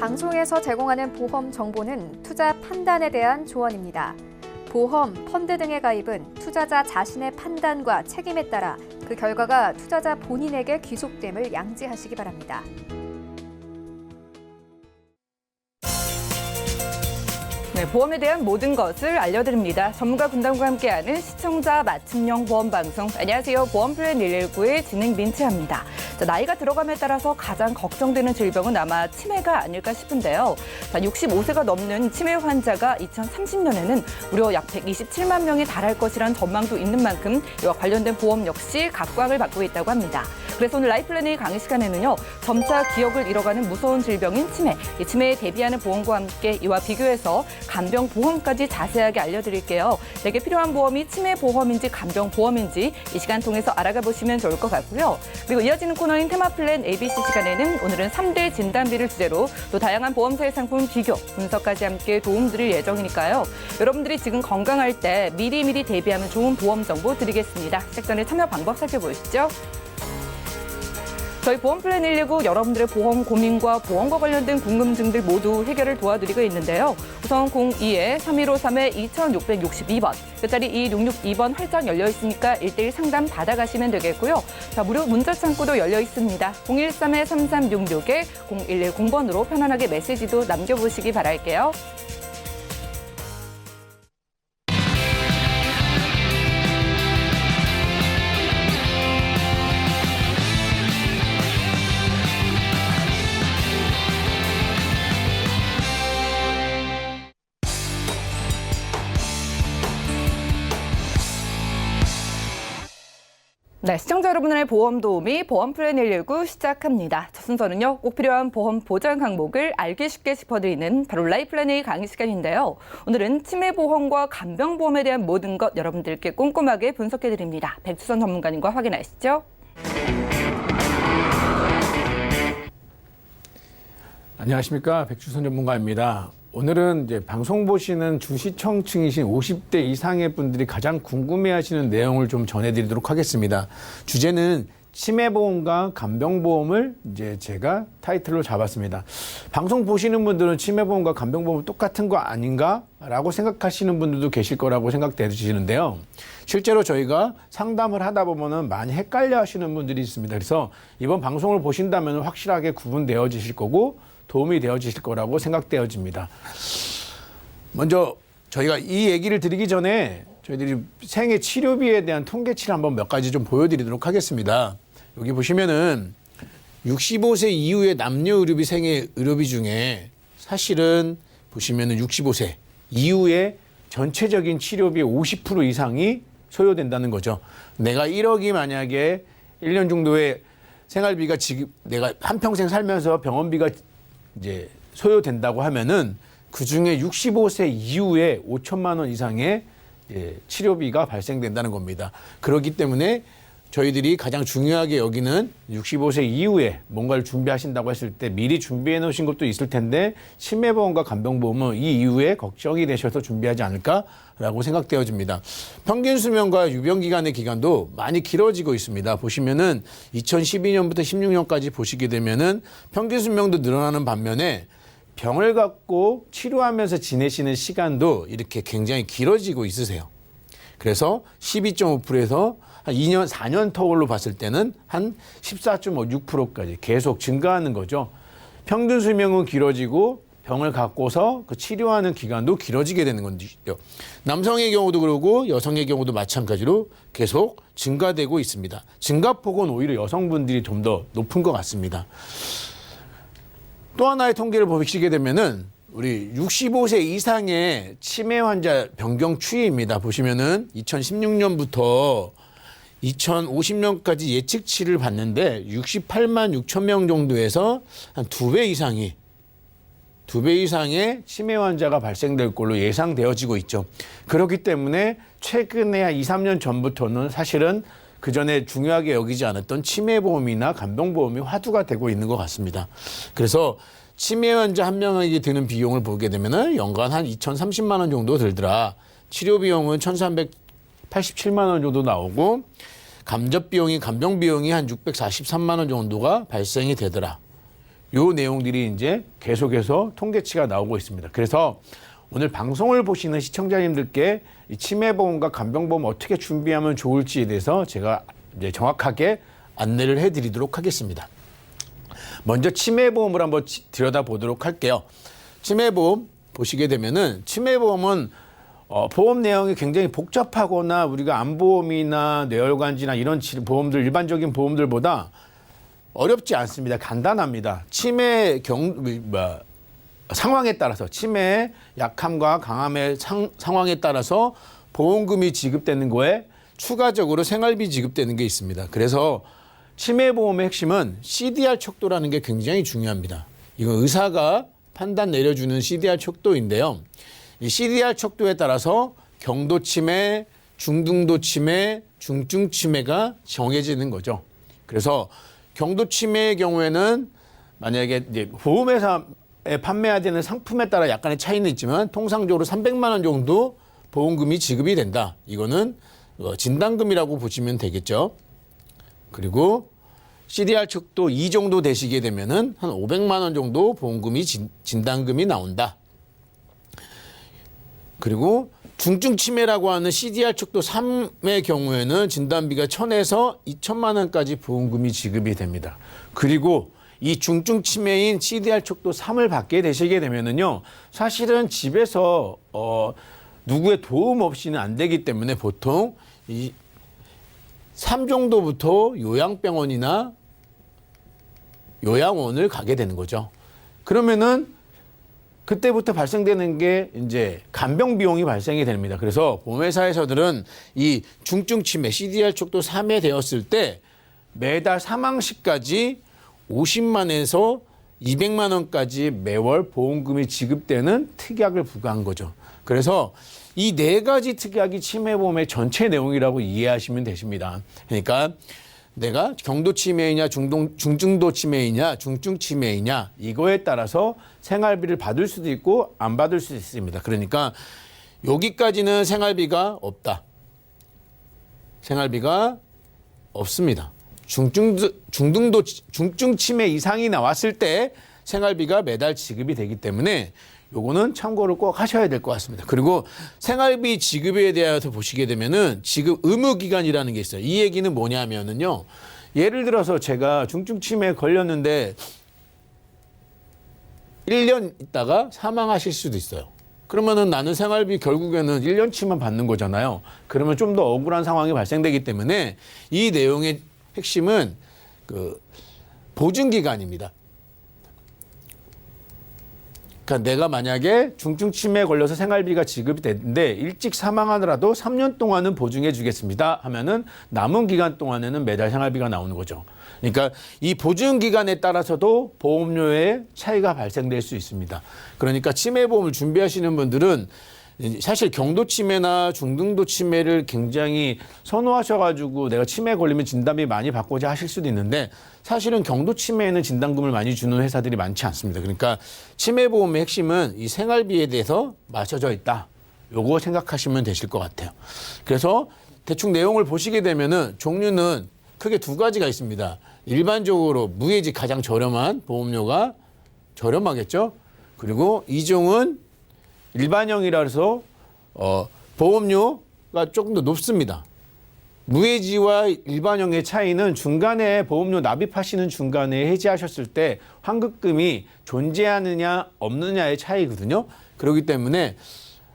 방송에서 제공하는 보험 정보는 투자 판단에 대한 조언입니다. 보험, 펀드 등의 가입은 투자자 자신의 판단과 책임에 따라 그 결과가 투자자 본인에게 귀속됨을 양지하시기 바랍니다. 네, 보험에 대한 모든 것을 알려드립니다. 전문가 군단과 함께하는 시청자 맞춤형 보험방송. 안녕하세요. 보험플랜 119의 진행 민채합니다. 나이가 들어감에 따라서 가장 걱정되는 질병은 아마 치매가 아닐까 싶은데요. 65세가 넘는 치매 환자가 2030년에는 무려 약 127만 명에 달할 것이란 전망도 있는 만큼 이와 관련된 보험 역시 각광을 받고 있다고 합니다. 그래서 오늘 라이플랜의 강의 시간에는요. 점차 기억을 잃어가는 무서운 질병인 치매, 이 치매에 대비하는 보험과 함께 이와 비교해서 간병 보험까지 자세하게 알려드릴게요. 내게 필요한 보험이 치매 보험인지 간병 보험인지 이 시간 통해서 알아가 보시면 좋을 것 같고요. 그리고 이어지는 코너인 테마플랜 ABC 시간에는 오늘은 3대 진단비를 주제로 또 다양한 보험사의 상품 비교, 분석까지 함께 도움드릴 예정이니까요. 여러분들이 지금 건강할 때 미리미리 대비하면 좋은 보험 정보 드리겠습니다. 시작 전에 참여 방법 살펴보시죠. 저희 보험플랜 119 여러분들의 보험 고민과 보험과 관련된 궁금증들 모두 해결을 도와드리고 있는데요. 우선 02-3153-2662번, 끝자리 2662번 활짝 열려 있으니까 1:1 상담 받아가시면 되겠고요. 무료 문자 창구도 열려 있습니다. 013-3366-0110번으로 편안하게 메시지도 남겨보시기 바랄게요. 네, 시청자 여러분의 보험 도우미 보험플랜 119 시작합니다. 첫 순서는요, 꼭 필요한 보험 보장 항목을 알기 쉽게 짚어드리는 바로 라이플랜의 강의 시간인데요. 오늘은 치매 보험과 간병 보험에 대한 모든 것 여러분들께 꼼꼼하게 분석해드립니다. 백주선 전문가님과 확인하시죠. 안녕하십니까, 백주선 전문가입니다. 오늘은 이제 방송 보시는 주시청층이신 50대 이상의 분들이 가장 궁금해하시는 내용을 좀 전해드리도록 하겠습니다. 주제는 치매보험과 간병보험을 이제 제가 타이틀로 잡았습니다. 방송 보시는 분들은 치매보험과 간병보험 똑같은 거 아닌가라고 생각하시는 분들도 계실 거라고 생각되시는데요. 실제로 저희가 상담을 하다 보면은 많이 헷갈려 하시는 분들이 있습니다. 그래서 이번 방송을 보신다면 확실하게 구분되어지실 거고 도움이 되어지실 거라고 생각되어집니다. 먼저 저희가 이 얘기를 드리기 전에 저희들이 생애 치료비에 대한 통계치를 한번 몇 가지 좀 보여드리도록 하겠습니다. 여기 보시면은 65세 이후의 남녀 의료비 생애 의료비 중에 사실은 보시면은 65세 이후에 전체적인 치료비의 50% 이상이 소요된다는 거죠. 내가 1억이 만약에 1년 정도의 생활비가 지금 내가 한평생 살면서 병원비가 이제 소요된다고 하면은 그 중에 65세 이후에 5천만 원 이상의 치료비가 발생된다는 겁니다. 그렇기 때문에 저희들이 가장 중요하게 여기는 65세 이후에 뭔가를 준비하신다고 했을 때 미리 준비해 놓으신 것도 있을 텐데 치매보험과 간병보험은 이 이후에 걱정이 되셔서 준비하지 않을까라고 생각되어집니다. 평균 수명과 유병기간의 기간도 많이 길어지고 있습니다. 보시면은 2012년부터 16년까지 보시게 되면은 평균 수명도 늘어나는 반면에 병을 갖고 치료하면서 지내시는 시간도 이렇게 굉장히 길어지고 있으세요. 그래서 12.5%에서 한 2년, 4년 터울로 봤을 때는 한 14.6%까지 계속 증가하는 거죠. 평균 수명은 길어지고 병을 갖고서 그 치료하는 기간도 길어지게 되는 건데요. 남성의 경우도 그러고 여성의 경우도 마찬가지로 계속 증가되고 있습니다. 증가폭은 오히려 여성분들이 좀 더 높은 것 같습니다. 또 하나의 통계를 보시게 되면은 우리 65세 이상의 치매 환자 변경 추이입니다. 보시면은 2016년부터 2050년까지 예측치를 봤는데 68만 6천 명 정도에서 한 2배 이상의 치매 환자가 발생될 걸로 예상되어지고 있죠. 그렇기 때문에 최근에 한 2, 3년 전부터는 사실은 그전에 중요하게 여기지 않았던 치매보험이나 간병보험이 화두가 되고 있는 것 같습니다. 그래서 치매 환자 한 명에게 드는 비용을 보게 되면 연간 한 2,030만 원 정도 들더라. 치료 비용은 1,387만 원 정도 나오고 간병 비용이 한 643만 원 정도가 발생이 되더라. 요 내용들이 이제 계속해서 통계치가 나오고 있습니다. 그래서 오늘 방송을 보시는 시청자님들께 이 치매보험과 간병보험 어떻게 준비하면 좋을지에 대해서 제가 이제 정확하게 안내를 해드리도록 하겠습니다. 먼저 치매보험을 한번 들여다보도록 할게요. 치매보험 보시게 되면은 치매보험은 보험 내용이 굉장히 복잡하거나 우리가 암보험이나 뇌혈관지나 이런 보험들 일반적인 보험들보다 어렵지 않습니다. 간단합니다. 치매 상황에 따라서 치매의 약함과 강함의 상황에 따라서 보험금이 지급되는 거에 추가적으로 생활비 지급되는 게 있습니다. 그래서 치매보험의 핵심은 CDR 척도라는 게 굉장히 중요합니다. 이거 의사가 판단 내려주는 CDR 척도인데요. 이 CDR 척도에 따라서 경도 치매, 중등도 치매, 중증 치매가 정해지는 거죠. 그래서 경도 치매의 경우에는 만약에 이제 보험회사에 판매해야 되는 상품에 따라 약간의 차이는 있지만 통상적으로 300만 원 정도 보험금이 지급이 된다. 이거는 진단금이라고 보시면 되겠죠. 그리고 CDR 척도 2 정도 되시게 되면은 한 500만 원 정도 보험금이 진단금이 나온다. 그리고 중증 치매라고 하는 CDR 척도 3의 경우에는 진단비가 1,000에서 2,000만 원까지 보험금이 지급이 됩니다. 그리고 이 중증 치매인 CDR 척도 3을 받게 되시게 되면은요, 사실은 집에서 누구의 도움 없이는 안 되기 때문에 보통 이 3 정도부터 요양병원이나 요양원을 가게 되는 거죠. 그러면은 그때부터 발생되는 게 이제 간병 비용이 발생이 됩니다. 그래서 보험회사에서들은 이 중증 치매 CDR 척도 3에 되었을 때 매달 사망시까지 50만에서 200만 원까지 매월 보험금이 지급되는 특약을 부과한 거죠. 그래서 이 4가지 특약이 치매보험의 전체 내용이라고 이해하시면 되십니다. 그러니까 내가 경도 치매이냐 중증도 치매이냐 중증 치매이냐 이거에 따라서 생활비를 받을 수도 있고 안 받을 수도 있습니다. 그러니까 여기까지는 생활비가 없다. 생활비가 없습니다. 중증 치매 이상이 나왔을 때 생활비가 매달 지급이 되기 때문에 요거는 참고를 꼭 하셔야 될 것 같습니다. 그리고 생활비 지급에 대해서 보시게 되면은 지급 의무 기간이라는 게 있어요. 이 얘기는 뭐냐면은요. 예를 들어서 제가 중증 치매에 걸렸는데 1년 있다가 사망하실 수도 있어요. 그러면은 나는 생활비 결국에는 1년치만 받는 거잖아요. 그러면 좀 더 억울한 상황이 발생되기 때문에 이 내용의 핵심은 그 보증 기간입니다. 그러니까 내가 만약에 중증 치매에 걸려서 생활비가 지급이 됐는데 일찍 사망하더라도 3년 동안은 보증해 주겠습니다 하면은 남은 기간 동안에는 매달 생활비가 나오는 거죠. 그러니까 이 보증 기간에 따라서도 보험료의 차이가 발생될 수 있습니다. 그러니까 치매보험을 준비하시는 분들은 사실 경도 치매나 중등도 치매를 굉장히 선호하셔가지고 내가 치매에 걸리면 진단비 많이 받고자 하실 수도 있는데 사실은 경도 치매에는 진단금을 많이 주는 회사들이 많지 않습니다. 그러니까 치매보험의 핵심은 이 생활비에 대해서 맞춰져 있다. 요거 생각하시면 되실 것 같아요. 그래서 대충 내용을 보시게 되면은 종류는 크게 2가지가 있습니다. 일반적으로 무해지 가장 저렴한 보험료가 저렴하겠죠. 그리고 2종은 일반형이라 해서 보험료가 조금 더 높습니다. 무해지와 일반형의 차이는 중간에 보험료 납입하시는 중간에 해지하셨을 때 환급금이 존재하느냐 없느냐의 차이거든요. 그렇기 때문에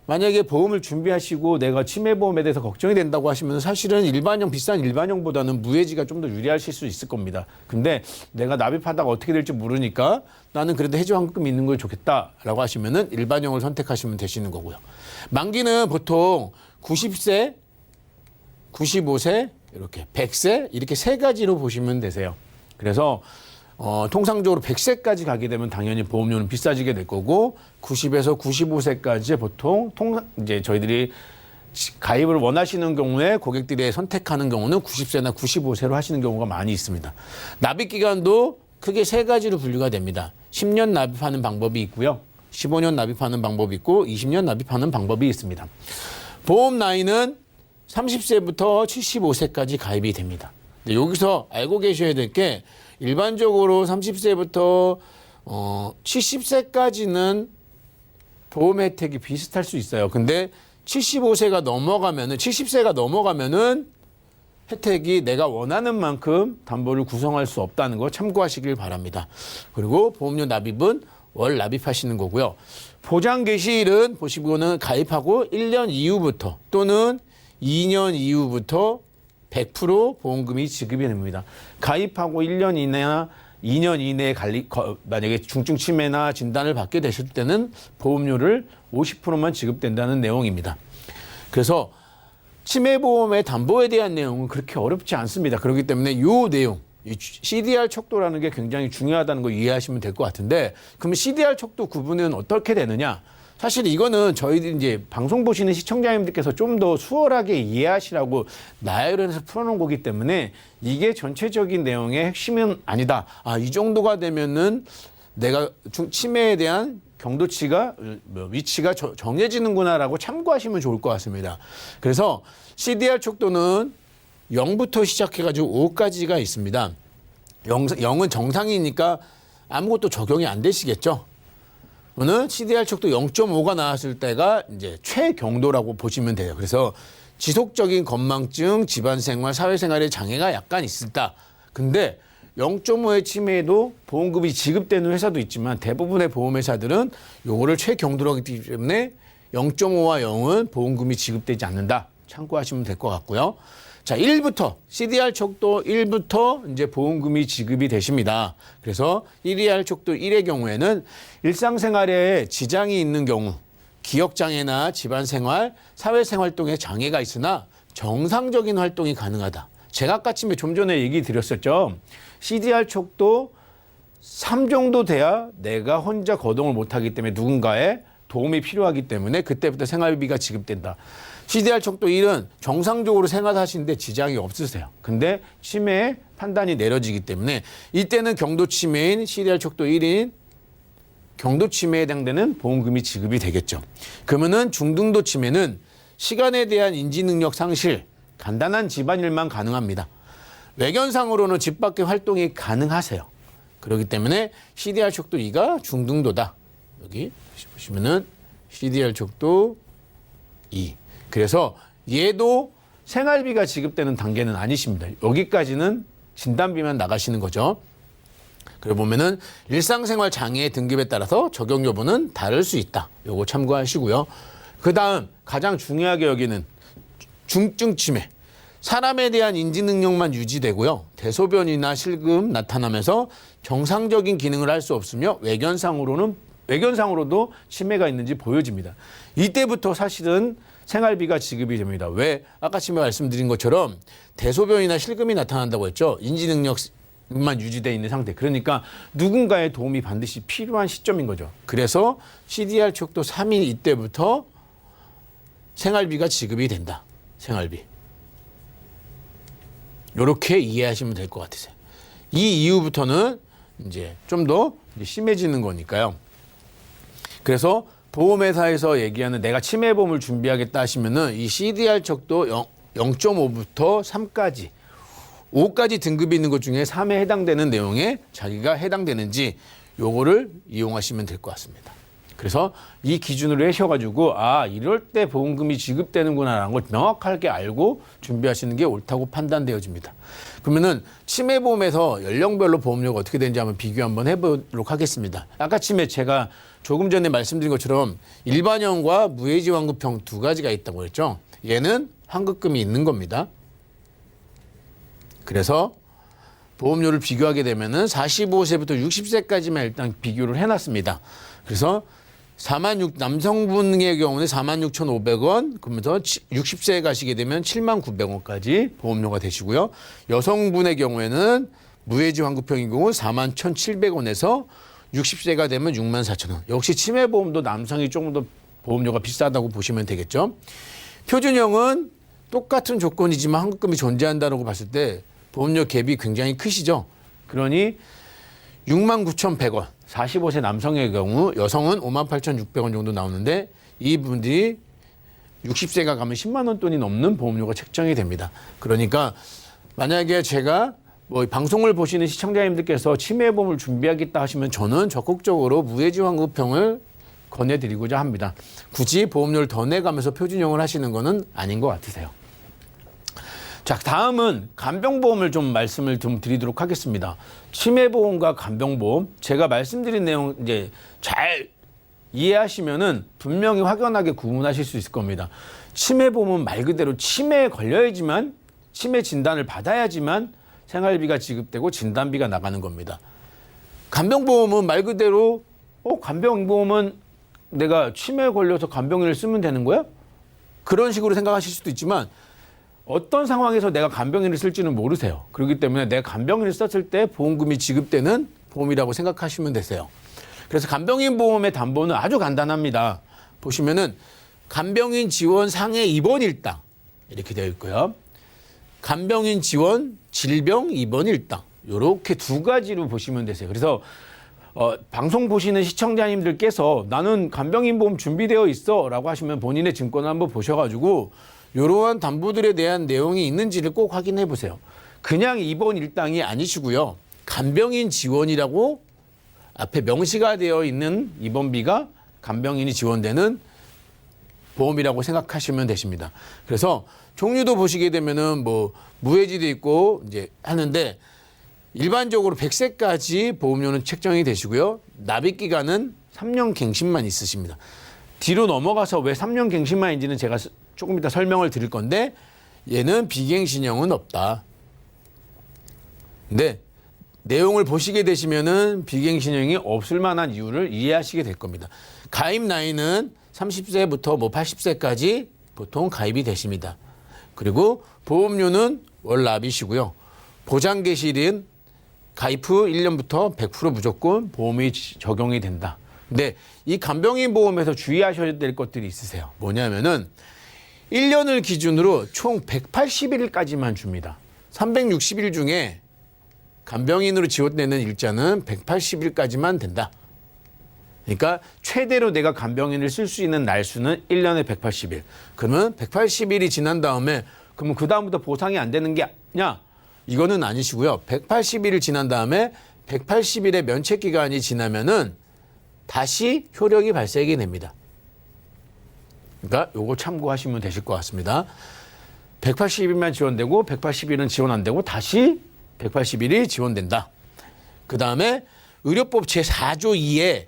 만약에 보험을 준비하시고 내가 치매보험에 대해서 걱정이 된다고 하시면 사실은 일반형, 비싼 일반형보다는 무해지가 좀 더 유리하실 수 있을 겁니다. 근데 내가 납입하다가 어떻게 될지 모르니까 나는 그래도 해지 환급금이 있는 걸 좋겠다라고 하시면은 일반형을 선택하시면 되시는 거고요. 만기는 보통 90세, 95세, 이렇게 100세 이렇게 3가지로 보시면 되세요. 그래서 통상적으로 100세까지 가게 되면 당연히 보험료는 비싸지게 될 거고 90에서 95세까지 보통 이제 저희들이 가입을 원하시는 경우에 고객들이 선택하는 경우는 90세나 95세로 하시는 경우가 많이 있습니다. 납입 기간도 크게 3가지로 분류가 됩니다. 10년 납입하는 방법이 있고요. 15년 납입하는 방법이 있고 20년 납입하는 방법이 있습니다. 보험 나이는 30세부터 75세까지 가입이 됩니다. 근데 여기서 알고 계셔야 될 게 일반적으로 30세부터 70세까지는 보험 혜택이 비슷할 수 있어요. 근데 70세가 넘어가면은 혜택이 내가 원하는 만큼 담보를 구성할 수 없다는 거 참고하시길 바랍니다. 그리고 보험료 납입은 월 납입하시는 거고요. 보장 개시일은 보시고는 가입하고 1년 이후부터 또는 2년 이후부터 100% 보험금이 지급이 됩니다. 가입하고 1년 이내나 2년 이내에 만약에 중증 치매나 진단을 받게 되실 때는 보험료를 50%만 지급된다는 내용입니다. 그래서 치매보험의 담보에 대한 내용은 그렇게 어렵지 않습니다. 그렇기 때문에 이 내용, 이 CDR 척도라는 게 굉장히 중요하다는 거 이해하시면 될 것 같은데, 그러면 CDR 척도 구분은 어떻게 되느냐? 사실 이거는 저희들 이제 방송 보시는 시청자님들께서 좀 더 수월하게 이해하시라고 나열을 해서 풀어놓은 거기 때문에 이게 전체적인 내용의 핵심은 아니다. 이 정도가 되면은 내가 치매에 대한 경도치가 위치가 정해지는구나라고 참고하시면 좋을 것 같습니다. 그래서 CDR 척도는 0부터 시작해가지고 5까지가 있습니다. 0은 정상이니까 아무것도 적용이 안 되시겠죠. 오늘 CDR 척도 0.5가 나왔을 때가 이제 최경도라고 보시면 돼요. 그래서 지속적인 건망증, 집안생활, 사회생활에 장애가 약간 있다. 근데 0.5의 치매에도 보험금이 지급되는 회사도 있지만 대부분의 보험회사들은 요거를 최경도로 하기 때문에 0.5와 0은 보험금이 지급되지 않는다. 참고하시면 될 것 같고요. 자, 1부터 CDR 척도 1부터 이제 보험금이 지급이 되십니다. 그래서 CDR 척도 1의 경우에는 일상생활에 지장이 있는 경우, 기억장애나 집안생활, 사회생활동에 장애가 있으나 정상적인 활동이 가능하다. 제가 아까 좀 전에 얘기 드렸었죠. CDR 척도 3 정도 돼야 내가 혼자 거동을 못하기 때문에 누군가의 도움이 필요하기 때문에 그때부터 생활비가 지급된다. CDR 척도 1은 정상적으로 생활하시는데 지장이 없으세요. 근데 치매 판단이 내려지기 때문에 이때는 경도치매인 CDR 척도 1인 경도치매에 해당되는 보험금이 지급이 되겠죠. 그러면은 중등도 치매는 시간에 대한 인지능력 상실, 간단한 집안일만 가능합니다. 외견상으로는 집 밖의 활동이 가능하세요. 그렇기 때문에 CDR 척도 2가 중등도다. 여기 보시면은 CDR 척도 2. 그래서 얘도 생활비가 지급되는 단계는 아니십니다. 여기까지는 진단비만 나가시는 거죠. 그리고 보면은 일상생활 장애 등급에 따라서 적용 여부는 다를 수 있다. 요거 참고하시고요. 그다음 가장 중요하게 여기는 중증 치매. 사람에 대한 인지 능력만 유지되고요. 대소변이나 실금 나타나면서 정상적인 기능을 할 수 없으며 외견상으로도 치매가 있는지 보여집니다. 이때부터 사실은 생활비가 지급이 됩니다. 왜? 아까 처음에 말씀드린 것처럼 대소변이나 실금이 나타난다고 했죠. 인지 능력만 유지되어 있는 상태. 그러니까 누군가의 도움이 반드시 필요한 시점인 거죠. 그래서 CDR 척도 3인 이때부터 생활비가 지급이 된다. 생활비. 이렇게 이해하시면 될 것 같으세요. 이 이후부터는 이제 좀 더 심해지는 거니까요. 그래서 보험회사에서 얘기하는 내가 치매보험을 준비하겠다 하시면은 이 CDR 척도 0.5부터 3까지, 5까지 등급이 있는 것 중에 3에 해당되는 내용에 자기가 해당되는지 요거를 이용하시면 될 것 같습니다. 그래서 이 기준으로 하셔가지고 이럴 때 보험금이 지급되는구나라는 걸 명확하게 알고 준비하시는 게 옳다고 판단되어집니다. 그러면은 치매보험에서 연령별로 보험료가 어떻게 되는지 한번 비교 한번 해보도록 하겠습니다. 아까 제가 조금 전에 말씀드린 것처럼 일반형과 무해지 환급형 두 가지가 있다고 했죠. 얘는 환급금이 있는 겁니다. 그래서 보험료를 비교하게 되면은 45세부터 60세까지만 일단 비교를 해놨습니다. 그래서 남성분의 경우는 46,500원, 그러면서 60세에 가시게 되면 79,900원까지 보험료가 되시고요. 여성분의 경우에는 무해지 환급형인 경우 41,700원에서 60세가 되면 64,000원. 역시 치매보험도 남성이 조금 더 보험료가 비싸다고 보시면 되겠죠. 표준형은 똑같은 조건이지만 환급금이 존재한다고 봤을 때 보험료 갭이 굉장히 크시죠. 그러니 69,100원. 45세 남성의 경우 여성은 58,600원 정도 나오는데 이분들이 60세가 가면 10만 원 돈이 넘는 보험료가 책정이 됩니다. 그러니까 만약에 제가 뭐 방송을 보시는 시청자님들께서 치매보험을 준비하겠다 하시면 저는 적극적으로 무해지환급형을 권해드리고자 합니다. 굳이 보험료를 더 내가면서 표준형을 하시는 거는 아닌 것 같으세요. 자, 다음은 간병보험을 좀 말씀을 좀 드리도록 하겠습니다. 치매보험과 간병보험, 제가 말씀드린 내용 이제 잘 이해하시면은 분명히 확연하게 구분하실 수 있을 겁니다. 치매보험은 말 그대로 치매에 걸려야지만, 치매 진단을 받아야지만 생활비가 지급되고 진단비가 나가는 겁니다. 간병보험은 말 그대로 간병보험은 내가 치매에 걸려서 간병인을 쓰면 되는 거야? 그런 식으로 생각하실 수도 있지만 어떤 상황에서 내가 간병인을 쓸지는 모르세요. 그렇기 때문에 내가 간병인을 썼을 때 보험금이 지급되는 보험이라고 생각하시면 되세요. 그래서 간병인 보험의 담보는 아주 간단합니다. 보시면은 간병인 지원 상해 입원 일당 이렇게 되어 있고요. 간병인 지원 질병 입원 일당 이렇게 두 가지로 보시면 되세요. 그래서 방송 보시는 시청자님들께서 나는 간병인 보험 준비되어 있어 라고 하시면 본인의 증권을 한번 보셔가지고 이러한 담보들에 대한 내용이 있는지를 꼭 확인해 보세요. 그냥 입원 일당이 아니시고요. 간병인 지원이라고 앞에 명시가 되어 있는 입원비가 간병인이 지원되는 보험이라고 생각하시면 되십니다. 그래서 종류도 보시게 되면은 뭐 무해지도 있고 이제 하는데 일반적으로 100세까지 보험료는 책정이 되시고요. 납입 기간은 3년 갱신만 있으십니다. 뒤로 넘어가서 왜 3년 갱신만인지는 제가 조금 이따 설명을 드릴 건데 얘는 비갱신형은 없다. 근데 내용을 보시게 되시면은 비갱신형이 없을 만한 이유를 이해하시게 될 겁니다. 가입 나이는 30세부터 뭐 80세까지 보통 가입이 되십니다. 그리고 보험료는 월 납이시고요. 보장 개시일은 가입 후 1년부터 100% 무조건 보험이 적용이 된다. 근데 이 간병인 보험에서 주의하셔야 될 것들이 있으세요. 뭐냐면은 1년을 기준으로 총 180일까지만 줍니다. 360일 중에 간병인으로 지원되는 일자는 180일까지만 된다. 그러니까 최대로 내가 간병인을 쓸 수 있는 날수는 1년에 180일. 그러면 180일이 지난 다음에 그러면 그 다음부터 보상이 안 되는 게 아니냐? 이거는 아니시고요. 180일을 지난 다음에 180일의 면책 기간이 지나면은 다시 효력이 발생이 됩니다. 그러니까 요거 참고하시면 되실 것 같습니다. 180일만 지원되고 180일은 지원 안 되고 다시 180일이 지원된다. 그 다음에 의료법 제4조 2에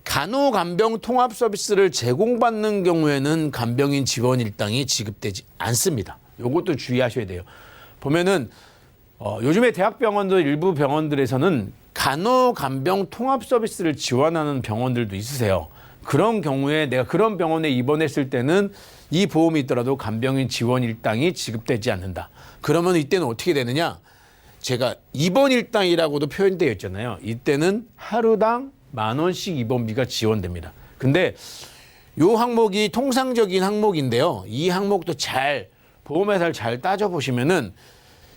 간호간병 통합 서비스를 제공받는 경우에는 간병인 지원 일당이 지급되지 않습니다. 요것도 주의하셔야 돼요. 보면은 요즘에 대학병원들 일부 병원들에서는 간호간병 통합 서비스를 지원하는 병원들도 있으세요. 그런 경우에 내가 그런 병원에 입원했을 때는 이 보험이 있더라도 간병인 지원 일당이 지급되지 않는다. 그러면 이때는 어떻게 되느냐? 제가 입원 일당이라고도 표현되어 있잖아요. 이때는 하루당 10,000원씩 입원비가 지원됩니다. 근데 요 항목이 통상적인 항목인데요. 이 항목도 보험회사를 잘 따져보시면은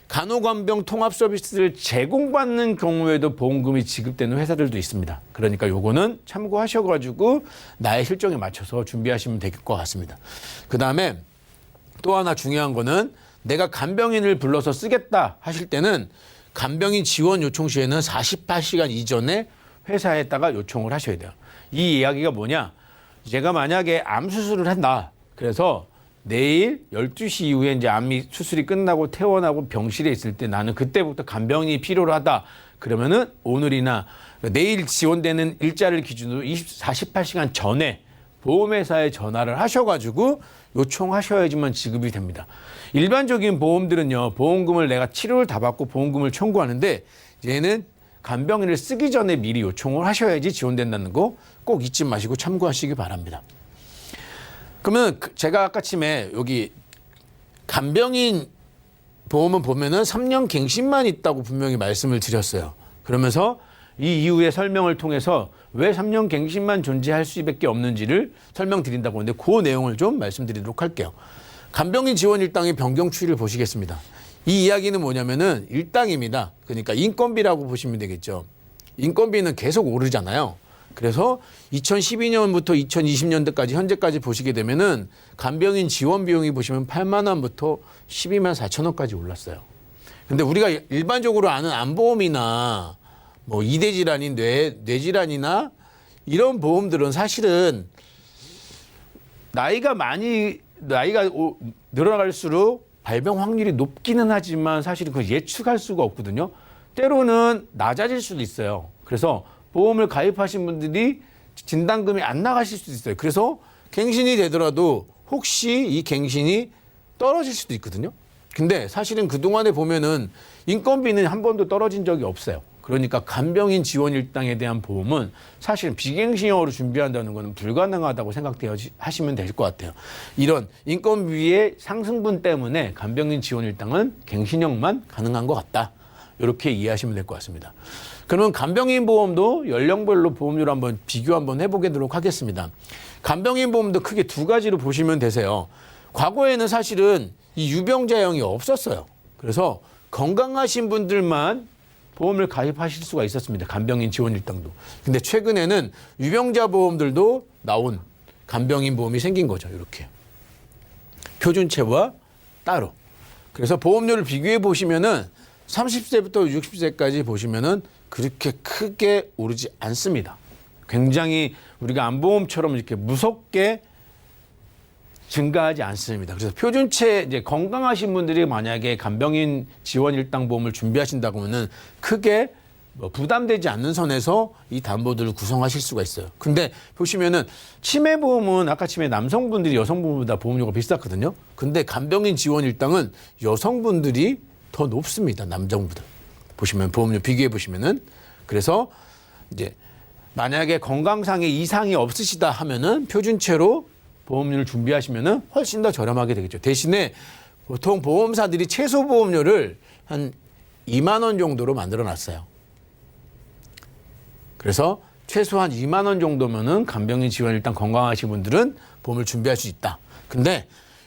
간호간병 통합 서비스를 제공받는 경우에도 보험금이 지급되는 회사들도 있습니다. 그러니까 요거는 참고하셔가지고 나의 실정에 맞춰서 준비하시면 될 것 같습니다. 그 다음에 또 하나 중요한 거는 내가 간병인을 불러서 쓰겠다 하실 때는 간병인 지원 요청 시에는 48시간 이전에 회사에다가 요청을 하셔야 돼요. 이 이야기가 뭐냐? 제가 만약에 암 수술을 한다. 그래서 내일 12시 이후에 이제 암 수술이 끝나고 퇴원하고 병실에 있을 때 나는 그때부터 간병인이 필요로 하다. 그러면은 오늘이나 내일 지원되는 일자를 기준으로 48시간 전에 보험회사에 전화를 하셔가지고 요청하셔야지만 지급이 됩니다. 일반적인 보험들은요, 보험금을 내가 치료를 다 받고 보험금을 청구하는데 얘는 간병인을 쓰기 전에 미리 요청을 하셔야지 지원된다는 거 꼭 잊지 마시고 참고하시기 바랍니다. 그러면 제가 아까쯤에 여기 간병인 보험은 보면은 3년 갱신만 있다고 분명히 말씀을 드렸어요. 그러면서 이 이후의 설명을 통해서 왜 3년 갱신만 존재할 수밖에 없는지를 설명드린다고 하는데 그 내용을 좀 말씀드리도록 할게요. 간병인 지원 일당의 변경 추이를 보시겠습니다. 이 이야기는 뭐냐면은 일당입니다. 그러니까 인건비라고 보시면 되겠죠. 인건비는 계속 오르잖아요. 그래서 2012년부터 2020년도까지 현재까지 보시게 되면은 간병인 지원 비용이 보시면 8만 원부터 12만 4천 원까지 올랐어요. 근데 우리가 일반적으로 아는 암보험이나 뭐 이대 질환인 뇌질환이나 이런 보험들은 사실은 나이가 늘어날수록 발병 확률이 높기는 하지만 사실은 그걸 예측할 수가 없거든요. 때로는 낮아질 수도 있어요. 그래서 보험을 가입하신 분들이 진단금이 안 나가실 수도 있어요. 그래서 갱신이 되더라도 혹시 이 갱신이 떨어질 수도 있거든요. 근데 사실은 그동안에 보면은 인건비는 한 번도 떨어진 적이 없어요. 그러니까 간병인 지원 일당에 대한 보험은 사실은 비갱신형으로 준비한다는 것은 불가능하다고 하시면 될 것 같아요. 이런 인건비의 상승분 때문에 간병인 지원 일당은 갱신형만 가능한 것 같다. 이렇게 이해하시면 될 것 같습니다. 그러면 간병인 보험도 연령별로 보험료를 한번 비교 한번 해보도록 하겠습니다. 간병인 보험도 크게 두 가지로 보시면 되세요. 과거에는 사실은 이 유병자형이 없었어요. 그래서 건강하신 분들만 보험을 가입하실 수가 있었습니다. 간병인 지원 일당도. 근데 최근에는 유병자 보험들도 나온 간병인 보험이 생긴 거죠. 이렇게. 표준체와 따로. 그래서 보험료를 비교해 보시면은 30세부터 60세까지 보시면은 그렇게 크게 오르지 않습니다. 굉장히 우리가 암보험처럼 이렇게 무섭게 증가하지 않습니다. 그래서 표준체 이제 건강하신 분들이 만약에 간병인 지원 일당 보험을 준비하신다고 하면은 크게 부담되지 않는 선에서 이 담보들을 구성하실 수가 있어요. 근데 보시면은 치매 보험은 아까 치매 남성분들이 여성분보다 보험료가 비쌌거든요. 근데 간병인 지원 일당은 여성분들이 더 높습니다. 남성보다. 보시면 보험료 비교해 보시면은 그래서 이제 만약에 건강상의 이상이 없으시다 하면은 표준체로 보험료를 준비하시면은 훨씬 더 저렴하게 되겠죠. 대신에 보통 보험사들이 최소 보험료를 한 2만 원 정도로 만들어 놨어요. 그래서 최소한 2만 원 정도면은 간병인 지원 일단 건강하신 분들은 보험을 준비할 수 있다. 근데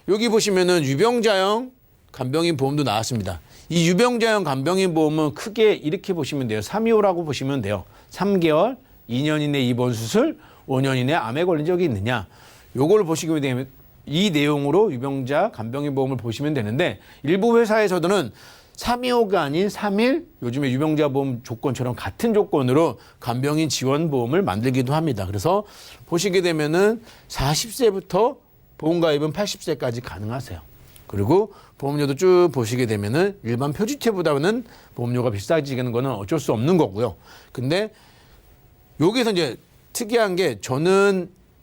여기 보시면은 유병자형 간병인 보험도 나왔습니다. 이 유병자형 간병인 보험은 크게 이렇게 보시면 돼요. 325라고 보시면 돼요. 3개월, 2년 이내 입원 수술, 5년 이내 암에 걸린 적이 있느냐. 요걸 보시게 되면 이 내용으로 유병자 간병인 보험을 보시면 되는데 일부 회사에서는 325가 아닌 3일 요즘에 유병자 보험 조건처럼 같은 조건으로 간병인 지원 보험을 만들기도 합니다. 그래서 보시게 되면은 40세부터 보험 가입은 80세까지 가능하세요. 그리고 보험료도 쭉 보시게 되면은 일반 표준체보다는 보험료가 비싸지는 거는 어쩔 수 없는 거고요. 근데 여기서 이제 특이한 게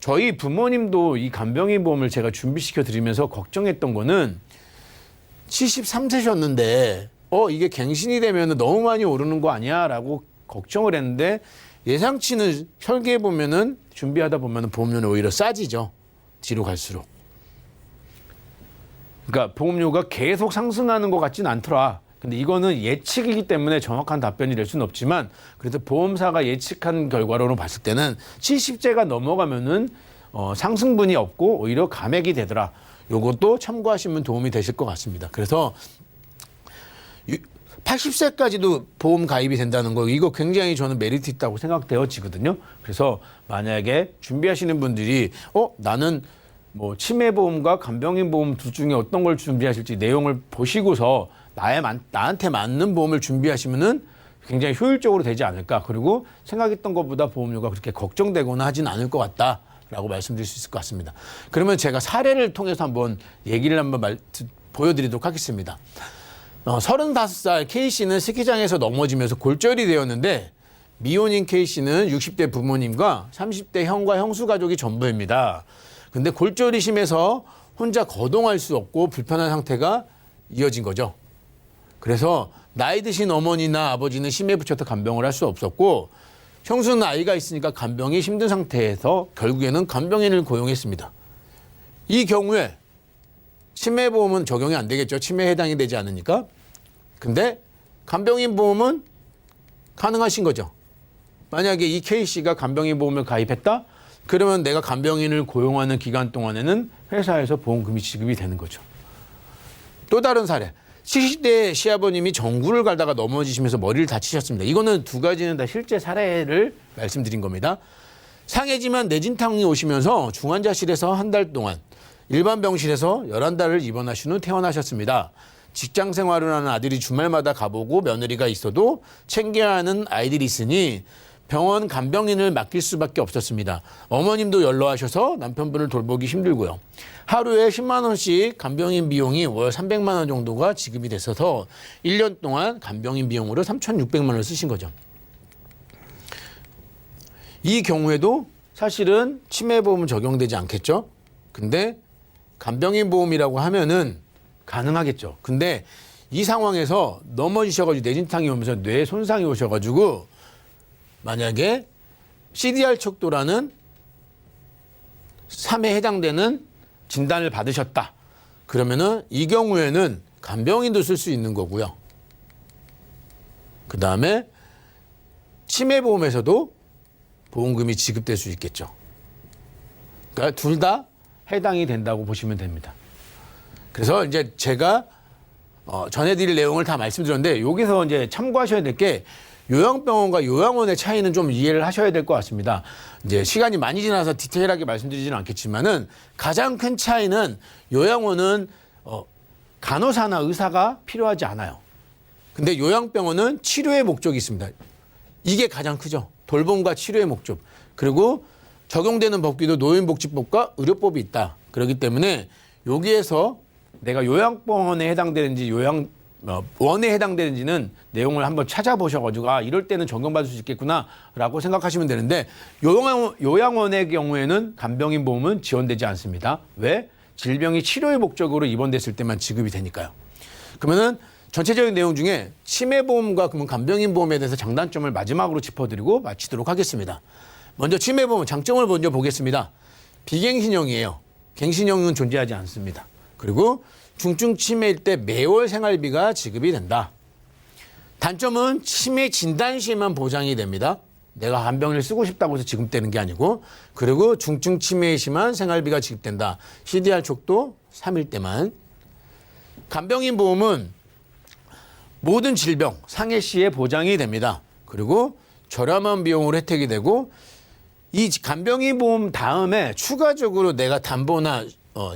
저희 부모님도 이 간병인 보험을 제가 준비시켜 드리면서 걱정했던 거는 73세셨는데 이게 갱신이 되면 너무 많이 오르는 거 아니야? 라고 걱정을 했는데 예상치는 설계해 보면은 준비하다 보면은 보험료는 오히려 싸지죠. 뒤로 갈수록. 그러니까 보험료가 계속 상승하는 것 같지는 않더라. 근데 이거는 예측이기 때문에 정확한 답변이 될 수는 없지만 그래도 보험사가 예측한 결과로 봤을 때는 70세가 넘어가면은 상승분이 없고 오히려 감액이 되더라. 요것도 참고하시면 도움이 되실 것 같습니다. 그래서 80세까지도 보험 가입이 된다는 거 이거 굉장히 저는 메리트 있다고 생각되어지거든요. 그래서 만약에 준비하시는 분들이 나는 뭐 치매보험과 간병인 보험 둘 중에 어떤 걸 준비하실지 내용을 보시고서 나한테 맞는 보험을 준비하시면은 굉장히 효율적으로 되지 않을까. 그리고 생각했던 것보다 보험료가 그렇게 걱정되거나 하진 않을 것 같다라고 말씀드릴 수 있을 것 같습니다. 그러면 제가 사례를 통해서 한번 얘기를 한번 보여드리도록 하겠습니다. 35살 K씨는 스키장에서 넘어지면서 골절이 되었는데 미혼인 K씨는 60대 부모님과 30대 형과 형수 가족이 전부입니다. 근데 골절이 심해서 혼자 거동할 수 없고 불편한 상태가 이어진 거죠. 그래서 나이 드신 어머니나 아버지는 심해 붙여서 간병을 할 수 없었고 형수는 아이가 있으니까 간병이 힘든 상태에서 결국에는 간병인을 고용했습니다. 이 경우에 치매보험은 적용이 안 되겠죠. 치매에 해당이 되지 않으니까. 근데 간병인 보험은 가능하신 거죠. 만약에 이 K씨가 간병인 보험을 가입했다? 그러면 내가 간병인을 고용하는 기간 동안에는 회사에서 보험금이 지급이 되는 거죠. 또 다른 사례. 70대 시아버님이 정구를 갈다가 넘어지시면서 머리를 다치셨습니다. 이거는 두 가지는 다 실제 사례를 말씀드린 겁니다. 상해지만 뇌진탕이 오시면서 중환자실에서 한 달 동안 일반 병실에서 11달을 입원하신 후 퇴원하셨습니다. 직장 생활을 하는 아들이 주말마다 가보고 며느리가 있어도 챙겨야 하는 아이들이 있으니 병원 간병인을 맡길 수밖에 없었습니다. 어머님도 연로하셔서 남편분을 돌보기 힘들고요. 하루에 10만 원씩 간병인 비용이 월 300만 원 정도가 지급이 됐어서 1년 동안 간병인 비용으로 3,600만 원을 쓰신 거죠. 이 경우에도 사실은 치매보험은 적용되지 않겠죠. 근데 간병인 보험이라고 하면은 가능하겠죠. 근데 이 상황에서 넘어지셔가지고 뇌진탕이 오면서 뇌 손상이 오셔가지고 만약에 CDR 척도라는 3에 해당되는 진단을 받으셨다. 그러면은 이 경우에는 간병인도 쓸 수 있는 거고요. 그 다음에 치매보험에서도 보험금이 지급될 수 있겠죠. 그러니까 둘 다 해당이 된다고 보시면 됩니다. 그래서 이제 제가 전해드릴 내용을 다 말씀드렸는데 여기서 이제 참고하셔야 될 게 요양병원과 요양원의 차이는 좀 이해를 하셔야 될 것 같습니다. 이제 시간이 많이 지나서 디테일하게 말씀드리지는 않겠지만은 가장 큰 차이는 요양원은 간호사나 의사가 필요하지 않아요. 근데 요양병원은 치료의 목적이 있습니다. 이게 가장 크죠. 돌봄과 치료의 목적. 그리고 적용되는 법규도 노인복지법과 의료법이 있다. 그렇기 때문에 여기에서 내가 요양병원에 해당되는지 요양원에 해당되는지는 내용을 한번 찾아보셔가지고 이럴 때는 적용받을 수 있겠구나라고 생각하시면 되는데 요양원의 경우에는 간병인 보험은 지원되지 않습니다. 왜? 질병이 치료의 목적으로 입원됐을 때만 지급이 되니까요. 그러면은 전체적인 내용 중에 치매보험과 간병인 보험에 대해서 장단점을 마지막으로 짚어드리고 마치도록 하겠습니다. 먼저 치매보험 장점을 먼저 보겠습니다. 비갱신형이에요. 갱신형은 존재하지 않습니다. 그리고 중증 치매일 때 매월 생활비가 지급이 된다. 단점은 치매 진단 시에만 보장이 됩니다. 내가 간병인을 쓰고 싶다고 해서 지급되는 게 아니고, 그리고 중증 치매에 심한 생활비가 지급된다. CDR 촉도 3일 때만. 간병인 보험은 모든 질병 상해 시에 보장이 됩니다. 그리고 저렴한 비용으로 혜택이 되고, 이 간병인 보험 다음에 추가적으로 내가 담보나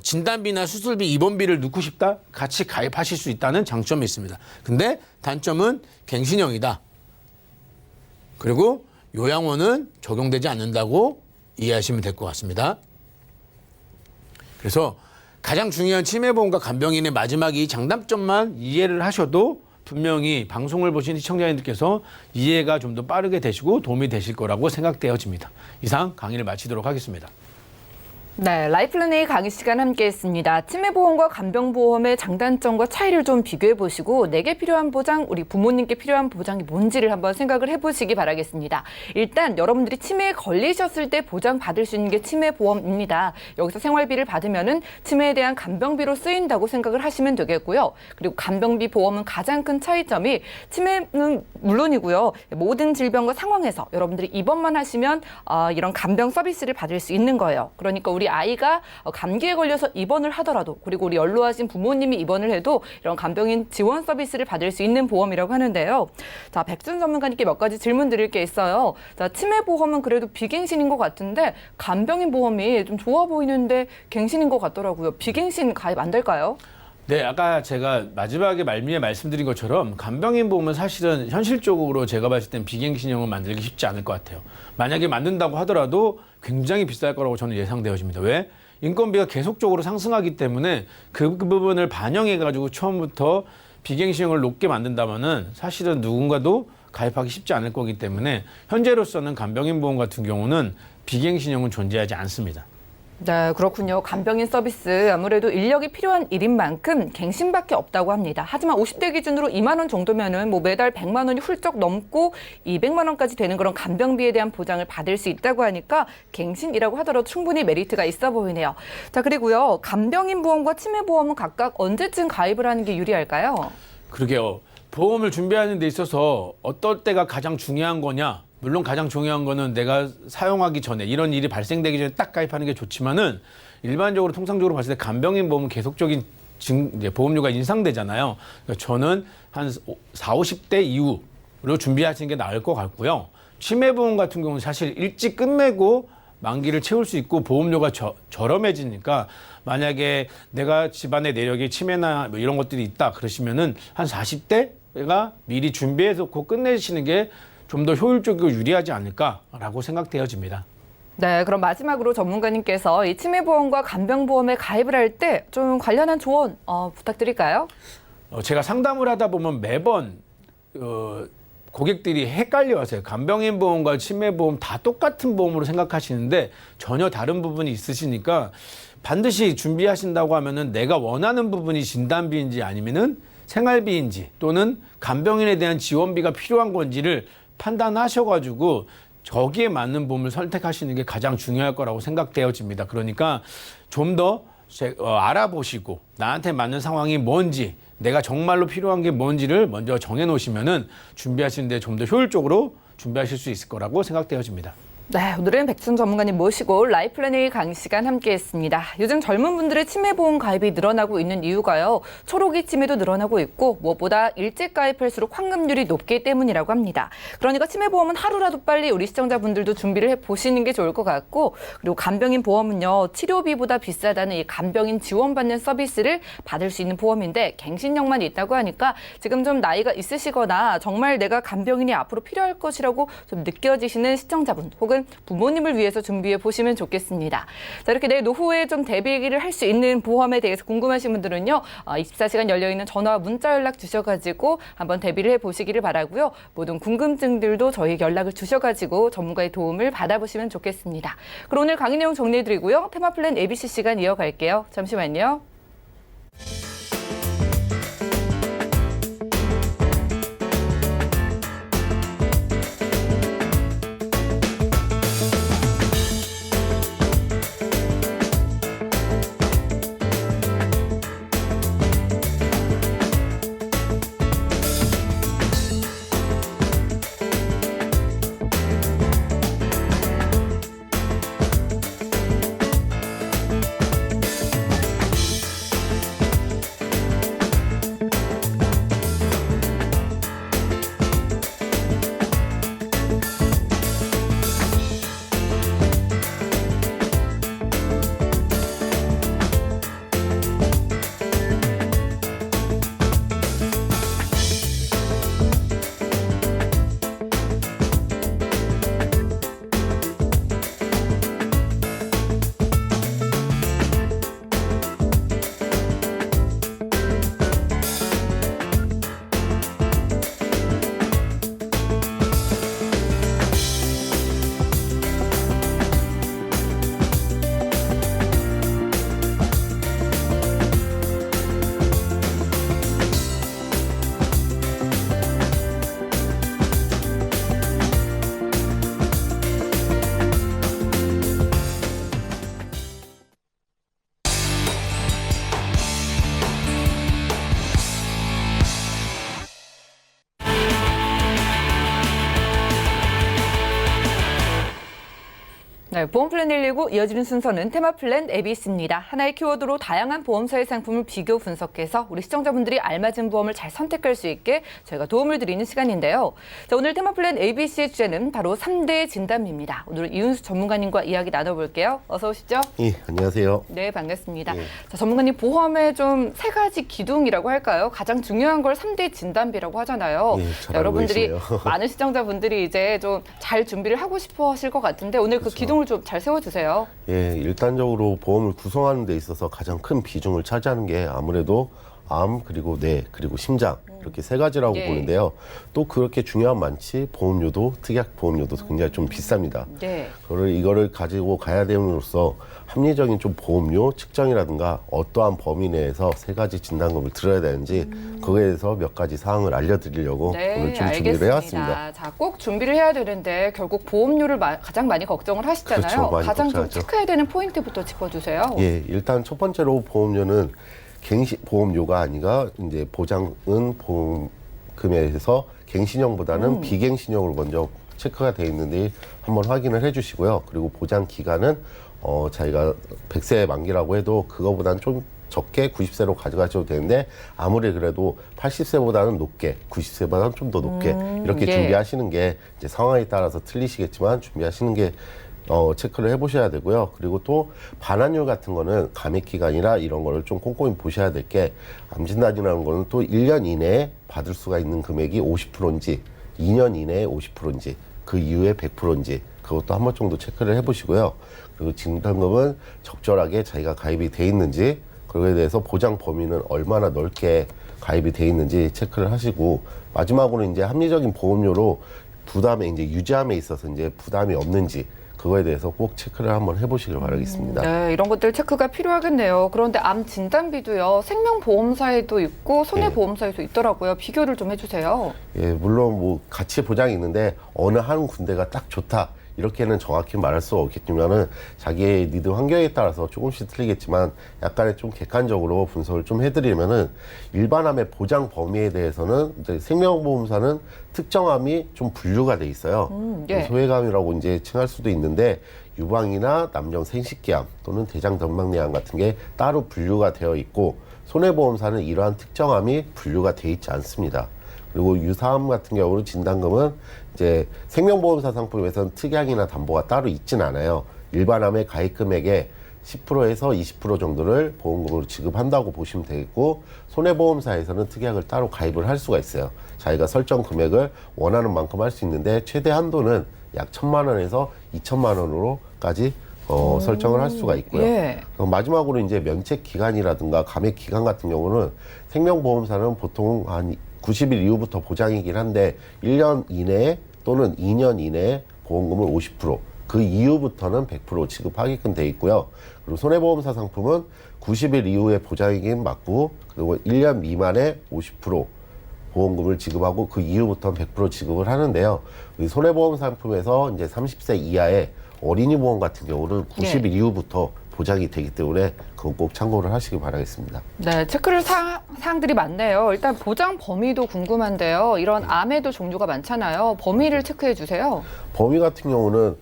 진단비나 수술비, 입원비를 넣고 싶다? 같이 가입하실 수 있다는 장점이 있습니다. 근데 단점은 갱신형이다. 그리고 요양원은 적용되지 않는다고 이해하시면 될 것 같습니다. 그래서 가장 중요한 치매보험과 간병인의 마지막 이 장단점만 이해를 하셔도 분명히 방송을 보신 시청자님들께서 이해가 좀 더 빠르게 되시고 도움이 되실 거라고 생각되어집니다. 이상 강의를 마치도록 하겠습니다. 네, 라이플랜의 강의 시간 함께했습니다. 치매보험과 간병보험의 장단점과 차이를 좀 비교해보시고 내게 필요한 보장, 우리 부모님께 필요한 보장이 뭔지를 한번 생각을 해보시기 바라겠습니다. 일단 여러분들이 치매에 걸리셨을 때 보장받을 수 있는 게 치매보험입니다. 여기서 생활비를 받으면은 치매에 대한 간병비로 쓰인다고 생각을 하시면 되겠고요. 그리고 간병비 보험은 가장 큰 차이점이 치매는 물론이고요. 모든 질병과 상황에서 여러분들이 입원만 하시면 이런 간병 서비스를 받을 수 있는 거예요. 그러니까 우리 아이가 감기에 걸려서 입원을 하더라도, 그리고 우리 연로하신 부모님이 입원을 해도 이런 간병인 지원 서비스를 받을 수 있는 보험이라고 하는데요. 자, 백준 전문가님께 몇 가지 질문 드릴 게 있어요. 자, 치매보험은 그래도 비갱신인 것 같은데 간병인 보험이 좀 좋아 보이는데 갱신인 것 같더라고요. 비갱신 가입 안 될까요? 네, 아까 제가 마지막에 말미에 말씀드린 것처럼 간병인 보험은 사실은 현실적으로 제가 봤을 땐 비갱신형을 만들기 쉽지 않을 것 같아요. 만약에 만든다고 하더라도 굉장히 비쌀 거라고 저는 예상되어집니다. 왜? 인건비가 계속적으로 상승하기 때문에 그 부분을 반영해가지고 처음부터 비갱신형을 높게 만든다면은 사실은 누군가도 가입하기 쉽지 않을 거기 때문에 현재로서는 간병인 보험 같은 경우는 비갱신형은 존재하지 않습니다. 네, 그렇군요. 간병인 서비스 아무래도 인력이 필요한 일인 만큼 갱신밖에 없다고 합니다. 하지만 50대 기준으로 2만 원 정도면은 매달 100만 원이 훌쩍 넘고 200만 원까지 되는 그런 간병비에 대한 보장을 받을 수 있다고 하니까 갱신이라고 하더라도 충분히 메리트가 있어 보이네요. 자, 그리고요. 간병인 보험과 치매보험은 각각 언제쯤 가입을 하는 게 유리할까요? 그러게요. 보험을 준비하는 데 있어서 어떨 때가 가장 중요한 거냐? 물론 가장 중요한 거는 내가 사용하기 전에, 이런 일이 발생되기 전에 딱 가입하는 게 좋지만은 일반적으로 통상적으로 봤을 때 간병인 보험은 계속적인 이제 보험료가 인상되잖아요. 그러니까 저는 한 40, 50대 이후로 준비하시는 게 나을 것 같고요. 치매보험 같은 경우는 사실 일찍 끝내고 만기를 채울 수 있고 보험료가 저렴해지니까 만약에 내가 집안의 내력이 치매나 뭐 이런 것들이 있다 그러시면은 한 40대가 미리 준비해서 꼭 끝내시는 게 좀 더 효율적이고 유리하지 않을까라고 생각되어집니다. 네, 그럼 마지막으로 전문가님께서 이 치매보험과 간병보험에 가입을 할 때 좀 관련한 조언 부탁드릴까요? 제가 상담을 하다 보면 매번 고객들이 헷갈려하세요. 간병인 보험과 치매보험 다 똑같은 보험으로 생각하시는데 전혀 다른 부분이 있으시니까 반드시 준비하신다고 하면은 내가 원하는 부분이 진단비인지 아니면은 생활비인지 또는 간병인에 대한 지원비가 필요한 건지를 판단하셔가지고 저기에 맞는 보험을 선택하시는 게 가장 중요할 거라고 생각되어집니다. 그러니까 좀 더 알아보시고 나한테 맞는 상황이 뭔지 내가 정말로 필요한 게 뭔지를 먼저 정해놓으시면은 준비하시는데 좀 더 효율적으로 준비하실 수 있을 거라고 생각되어집니다. 네, 오늘은 백준 전문가님 모시고 라이플래닝 강시간 함께했습니다. 요즘 젊은 분들의 치매보험 가입이 늘어나고 있는 이유가요. 초록이 치매도 늘어나고 있고 무엇보다 일찍 가입할수록 환급률이 높기 때문이라고 합니다. 그러니까 치매보험은 하루라도 빨리 우리 시청자분들도 준비를 해보시는 게 좋을 것 같고 그리고 간병인 보험은요. 치료비보다 비싸다는 이 간병인 지원받는 서비스를 받을 수 있는 보험인데 갱신력만 있다고 하니까 지금 좀 나이가 있으시거나 정말 내가 간병인이 앞으로 필요할 것이라고 좀 느껴지시는 시청자분 혹은 부모님을 위해서 준비해 보시면 좋겠습니다. 자, 이렇게 내 노후에 좀 대비를 할 수 있는 보험에 대해서 궁금하신 분들은요. 24시간 열려있는 전화와 문자 연락 주셔가지고 한번 대비를 해보시기를 바라고요. 모든 궁금증들도 저희에게 연락을 주셔가지고 전문가의 도움을 받아보시면 좋겠습니다. 그럼 오늘 강의 내용 정리해드리고요. 테마플랜 ABC 시간 이어갈게요. 잠시만요. 네, 보험플랜 119 이어지는 순서는 테마플랜 ABC입니다. 하나의 키워드로 다양한 보험사의 상품을 비교 분석해서 우리 시청자분들이 알맞은 보험을 잘 선택할 수 있게 저희가 도움을 드리는 시간인데요. 자, 오늘 테마플랜 ABC의 주제는 바로 3대 진단비입니다. 오늘 이윤수 전문가님과 이야기 나눠볼게요. 어서 오시죠. 예, 안녕하세요. 네, 반갑습니다. 예. 자, 전문가님 보험의 좀 세 가지 기둥이라고 할까요? 가장 중요한 걸 3대 진단비라고 하잖아요. 예, 잘 자, 알고 여러분들이 계시네요. 많은 시청자분들이 이제 좀 잘 준비를 하고 싶어 하실 것 같은데 오늘 그 기둥을 좀 잘 세워주세요. 예, 일단적으로 보험을 구성하는 데 있어서 가장 큰 비중을 차지하는 게 아무래도 암, 그리고 뇌, 그리고 심장 이렇게 세 가지라고 예. 보는데요. 또 그렇게 중요한 많지 보험료도 특약 보험료도 굉장히 좀 비쌉니다. 네. 이거를 가지고 가야 됨으로써 합리적인 좀 보험료 측정이라든가 어떠한 범위 내에서 세 가지 진단금을 들어야 되는지 그거에 대해서 몇 가지 사항을 알려드리려고 오늘 좀 준비를 해왔습니다. 자, 꼭 준비를 해야 되는데 결국 보험료를 가장 많이 걱정을 하시잖아요. 그렇죠, 많이 가장 좀 걱정하죠. 체크해야 되는 포인트부터 짚어주세요. 예, 일단 첫 번째로 보험료는 갱신 보험료가 아니라 이제 보장은 보험금에서 갱신형보다는 비갱신형으로 먼저 체크가 되어 있는데 한번 확인을 해주시고요. 그리고 보장 기간은 자기가 100세 만기라고 해도 그거보다는 좀 적게 90세로 가져가셔도 되는데 아무리 그래도 80세보다는 높게 90세보다는 좀 더 높게 이렇게 예. 준비하시는 게 이제 상황에 따라서 틀리시겠지만 준비하시는 게 체크를 해보셔야 되고요. 그리고 또 반환율 같은 거는 감액기간이나 이런 거를 좀 꼼꼼히 보셔야 될 게 암진단이라는 거는 또 1년 이내에 받을 수가 있는 금액이 50%인지 2년 이내에 50%인지 그 이후에 100%인지 그것도 한 번 정도 체크를 해보시고요. 그리고 진단금은 적절하게 자기가 가입이 돼 있는지 그거에 대해서 보장 범위는 얼마나 넓게 가입이 돼 있는지 체크를 하시고 마지막으로 이제 합리적인 보험료로 부담에 이제 유지함에 있어서 이제 부담이 없는지 그거에 대해서 꼭 체크를 한번 해보시길 바라겠습니다. 네, 이런 것들 체크가 필요하겠네요. 그런데 암 진단비도요, 생명보험사에도 있고 손해보험사에도 있더라고요. 비교를 좀 해주세요. 예, 물론 뭐 같이 보장이 있는데 어느 한 군데가 딱 좋다. 이렇게는 정확히 말할 수 없겠지만은 자기의 니드 환경에 따라서 조금씩 틀리겠지만 약간의 좀 객관적으로 분석을 좀 해드리면은 일반암의 보장 범위에 대해서는 이제 생명보험사는 특정암이 좀 분류가 돼 있어요. 예. 소외감이라고 이제 칭할 수도 있는데 유방이나 남성 생식기암 또는 대장전망내암 같은 게 따로 분류가 되어 있고 손해보험사는 이러한 특정암이 분류가 돼 있지 않습니다. 그리고 유사암 같은 경우는 진단금은 이제 생명보험사 상품에서는 특약이나 담보가 따로 있진 않아요. 일반암의 가입 금액의 10%에서 20% 정도를 보험금으로 지급한다고 보시면 되겠고 손해보험사에서는 특약을 따로 가입을 할 수가 있어요. 자기가 설정 금액을 원하는 만큼 할 수 있는데 최대 한도는 약 1,000만 원에서 2,000만 원으로까지 설정을 할 수가 있고요. 예. 마지막으로 이제 면책 기간이라든가 감액 기간 같은 경우는 생명보험사는 보통 한 90일 이후부터 보장이긴 한데 1년 이내에 또는 2년 이내에 보험금을 50%, 그 이후부터는 100% 지급하게끔 돼 있고요. 그리고 손해보험사 상품은 90일 이후에 보장이긴 맞고 그리고 1년 미만에 50% 보험금을 지급하고 그 이후부터는 100% 지급을 하는데요. 이 손해보험 상품에서 이제 30세 이하의 어린이 보험 같은 경우는 90일 이후부터 보장이 되기 때문에 그건 꼭 참고를 하시기 바라겠습니다. 네, 체크를 사항들이 많네요. 일단 보장 범위도 궁금한데요. 이런 암에도 종류가 많잖아요. 범위를 체크해 주세요. 범위 같은 경우는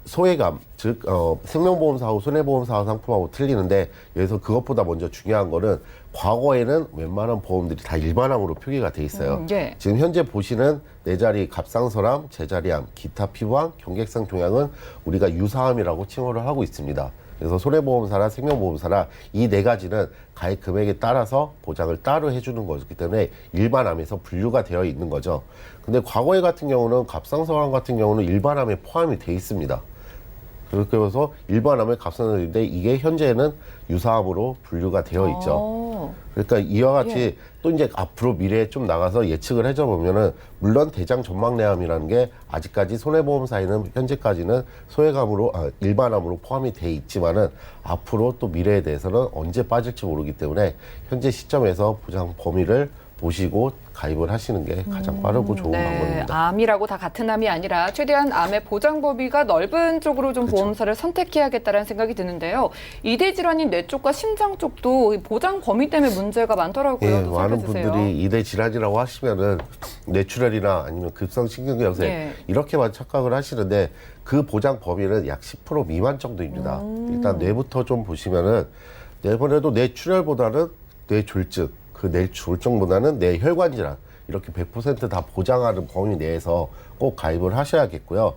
소외감, 즉 생명보험사하고 손해보험사 상품하고 틀리는데 여기서 그것보다 먼저 중요한 거는 과거에는 웬만한 보험들이 다 일반암으로 표기가 돼 있어요. 예. 지금 현재 보시는 네 자리 갑상선암, 제자리암, 기타 피부암, 경객성 종양은 우리가 유사암이라고 칭호를 하고 있습니다. 그래서 손해보험사나 생명보험사나 이 네 가지는 가입 금액에 따라서 보장을 따로 해주는 거기 때문에 일반암에서 분류가 되어 있는 거죠. 근데 과거에 같은 경우는 갑상선암 같은 경우는 일반암에 포함이 돼 있습니다. 그렇게 해서 일반암의 갑상선암인데 이게 현재는 유사암으로 분류가 되어 있죠. 그러니까 이와 같이 또 이제 앞으로 미래에 좀 나가서 예측을 해줘 보면은 물론 대장 전막내암이라는 게 아직까지 손해보험사에는 현재까지는 소외감으로 일반암으로 포함이 돼 있지만은 앞으로 또 미래에 대해서는 언제 빠질지 모르기 때문에 현재 시점에서 보장 범위를 보시고 가입을 하시는 게 가장 빠르고 좋은 방법입니다. 암이라고 다 같은 암이 아니라 최대한 암의 보장 범위가 넓은 쪽으로 좀 보험사를 선택해야겠다는 생각이 드는데요. 이대 질환인 뇌 쪽과 심장 쪽도 보장 범위 때문에 문제가 많더라고요. 예, 또 많은 살펴주세요. 분들이 이대 질환이라고 하시면은 뇌출혈이나 아니면 급성심근경색 이렇게만 착각을 하시는데 그 보장 범위는 약 10% 미만 정도입니다. 일단 뇌부터 좀 보시면은 이번에도 뇌출혈보다는 뇌졸증, 그 뇌졸중보다는 뇌혈관 질환 이렇게 100% 다 보장하는 범위 내에서 꼭 가입을 하셔야겠고요.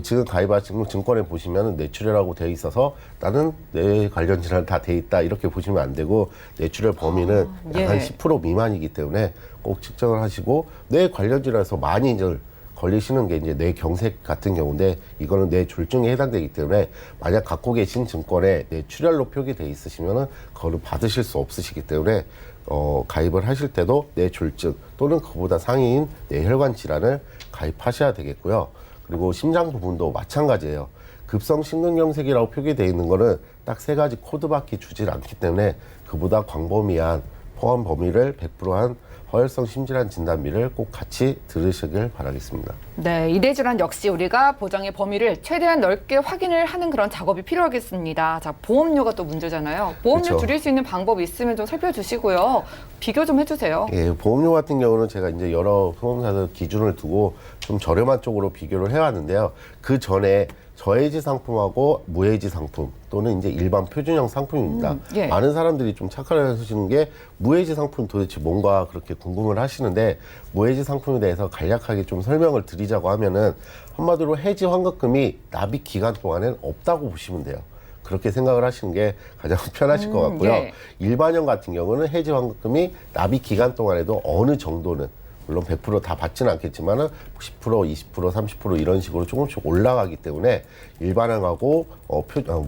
지금 가입하신 증권에 보시면 뇌출혈이라고 되어 있어서 나는 뇌 관련 질환 다 돼 있다 이렇게 보시면 안 되고 뇌출혈 범위는 약 한 10% 미만이기 때문에 꼭 측정을 하시고 뇌 관련 질환에서 많이 이제 걸리시는 게 이제 뇌경색 같은 경우인데 이거는 뇌졸중에 해당되기 때문에 만약 갖고 계신 증권에 뇌출혈로 표기돼 있으시면은 그거를 받으실 수 없으시기 때문에 가입을 하실 때도 뇌졸중 또는 그보다 상위인 뇌혈관 질환을 가입하셔야 되겠고요. 그리고 심장 부분도 마찬가지예요. 급성 심근경색이라고 표기되어 있는 거는 딱 3가지 코드밖에 주질 않기 때문에 그보다 광범위한 포함 범위를 100%한 허혈성 심질환 진단비를 꼭 같이 들으시길 바라겠습니다. 네, 이대 질환 역시 우리가 보장의 범위를 최대한 넓게 확인을 하는 그런 작업이 필요하겠습니다. 자, 보험료가 또 문제잖아요. 보험료 그렇죠. 줄일 수 있는 방법이 있으면 좀 살펴주시고요. 비교 좀 해주세요. 예, 보험료 같은 경우는 제가 이제 여러 보험사들 기준을 두고 좀 저렴한 쪽으로 비교를 해왔는데요. 그 전에 저해지 상품하고 무해지 상품 또는 이제 일반 표준형 상품입니다. 예. 많은 사람들이 좀 착각을 하시는 게 무해지 상품 도대체 뭔가 그렇게 궁금을 하시는데 무해지 상품에 대해서 간략하게 좀 설명을 드리자고 하면은 한마디로 해지 환급금이 납입 기간 동안엔 없다고 보시면 돼요. 그렇게 생각을 하시는 게 가장 편하실 것 같고요. 예. 일반형 같은 경우는 해지 환급금이 납입 기간 동안에도 어느 정도는 물론 100% 다 받지는 않겠지만은 10%, 20%, 30% 이런 식으로 조금씩 올라가기 때문에 일반형하고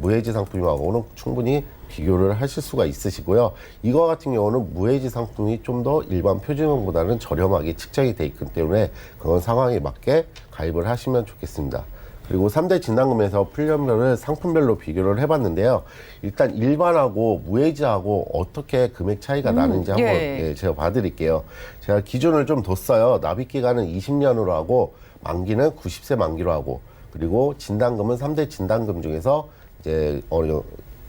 무해지 상품하고는 충분히 비교를 하실 수가 있으시고요. 이거 같은 경우는 무해지 상품이 좀 더 일반 표준형보다는 저렴하게 측정이 돼 있기 때문에 그건 상황에 맞게 가입을 하시면 좋겠습니다. 그리고 3대 진단금에서 프리미엄을 상품별로 비교를 해봤는데요. 일단 일반하고 무해지하고 어떻게 금액 차이가 나는지 한번 예. 제가 봐드릴게요. 제가 기준을 좀 뒀어요. 납입기간은 20년으로 하고 만기는 90세 만기로 하고 그리고 진단금은 3대 진단금 중에서 이제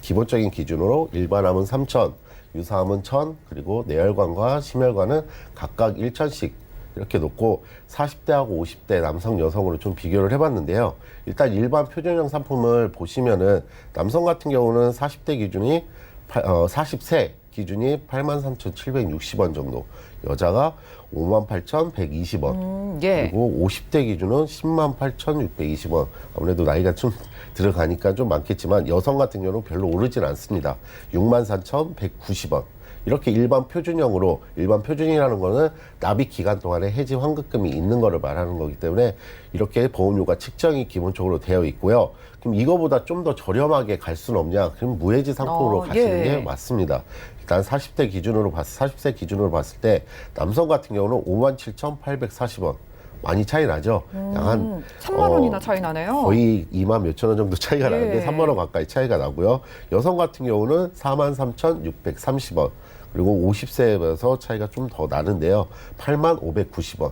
기본적인 기준으로 일반암은 3,000, 유사암은 1,000, 그리고 뇌혈관과 심혈관은 각각 1,000씩 이렇게 놓고 40대하고 50대 남성 여성으로 좀 비교를 해봤는데요. 일단 일반 표준형 상품을 보시면은 남성 같은 경우는 40대 기준이 40세 기준이 83,760원 정도, 여자가 58,120원, 예. 그리고 50대 기준은 108,620원. 아무래도 나이가 좀 들어가니까 좀 많겠지만 여성 같은 경우는 별로 오르진 않습니다. 64,190원. 이렇게 일반 표준형으로, 일반 표준이라는 거는 납입 기간 동안에 해지 환급금이 있는 거를 말하는 거기 때문에 이렇게 보험료가 측정이 기본적으로 되어 있고요. 그럼 이거보다 좀 더 저렴하게 갈 수는 없냐? 그럼 무해지 상품으로 가시는 게 맞습니다. 일단 40세 기준으로 봤을 때 남성 같은 경우는 57,840원. 많이 차이 나죠? 약 한 3만 원이나 차이 나네요. 거의 2만 몇천 원 정도 차이가 나는데 3만 원 가까이 차이가 나고요. 여성 같은 경우는 43,630원. 그리고 50세에서 차이가 좀 더 나는데요. 8,590원.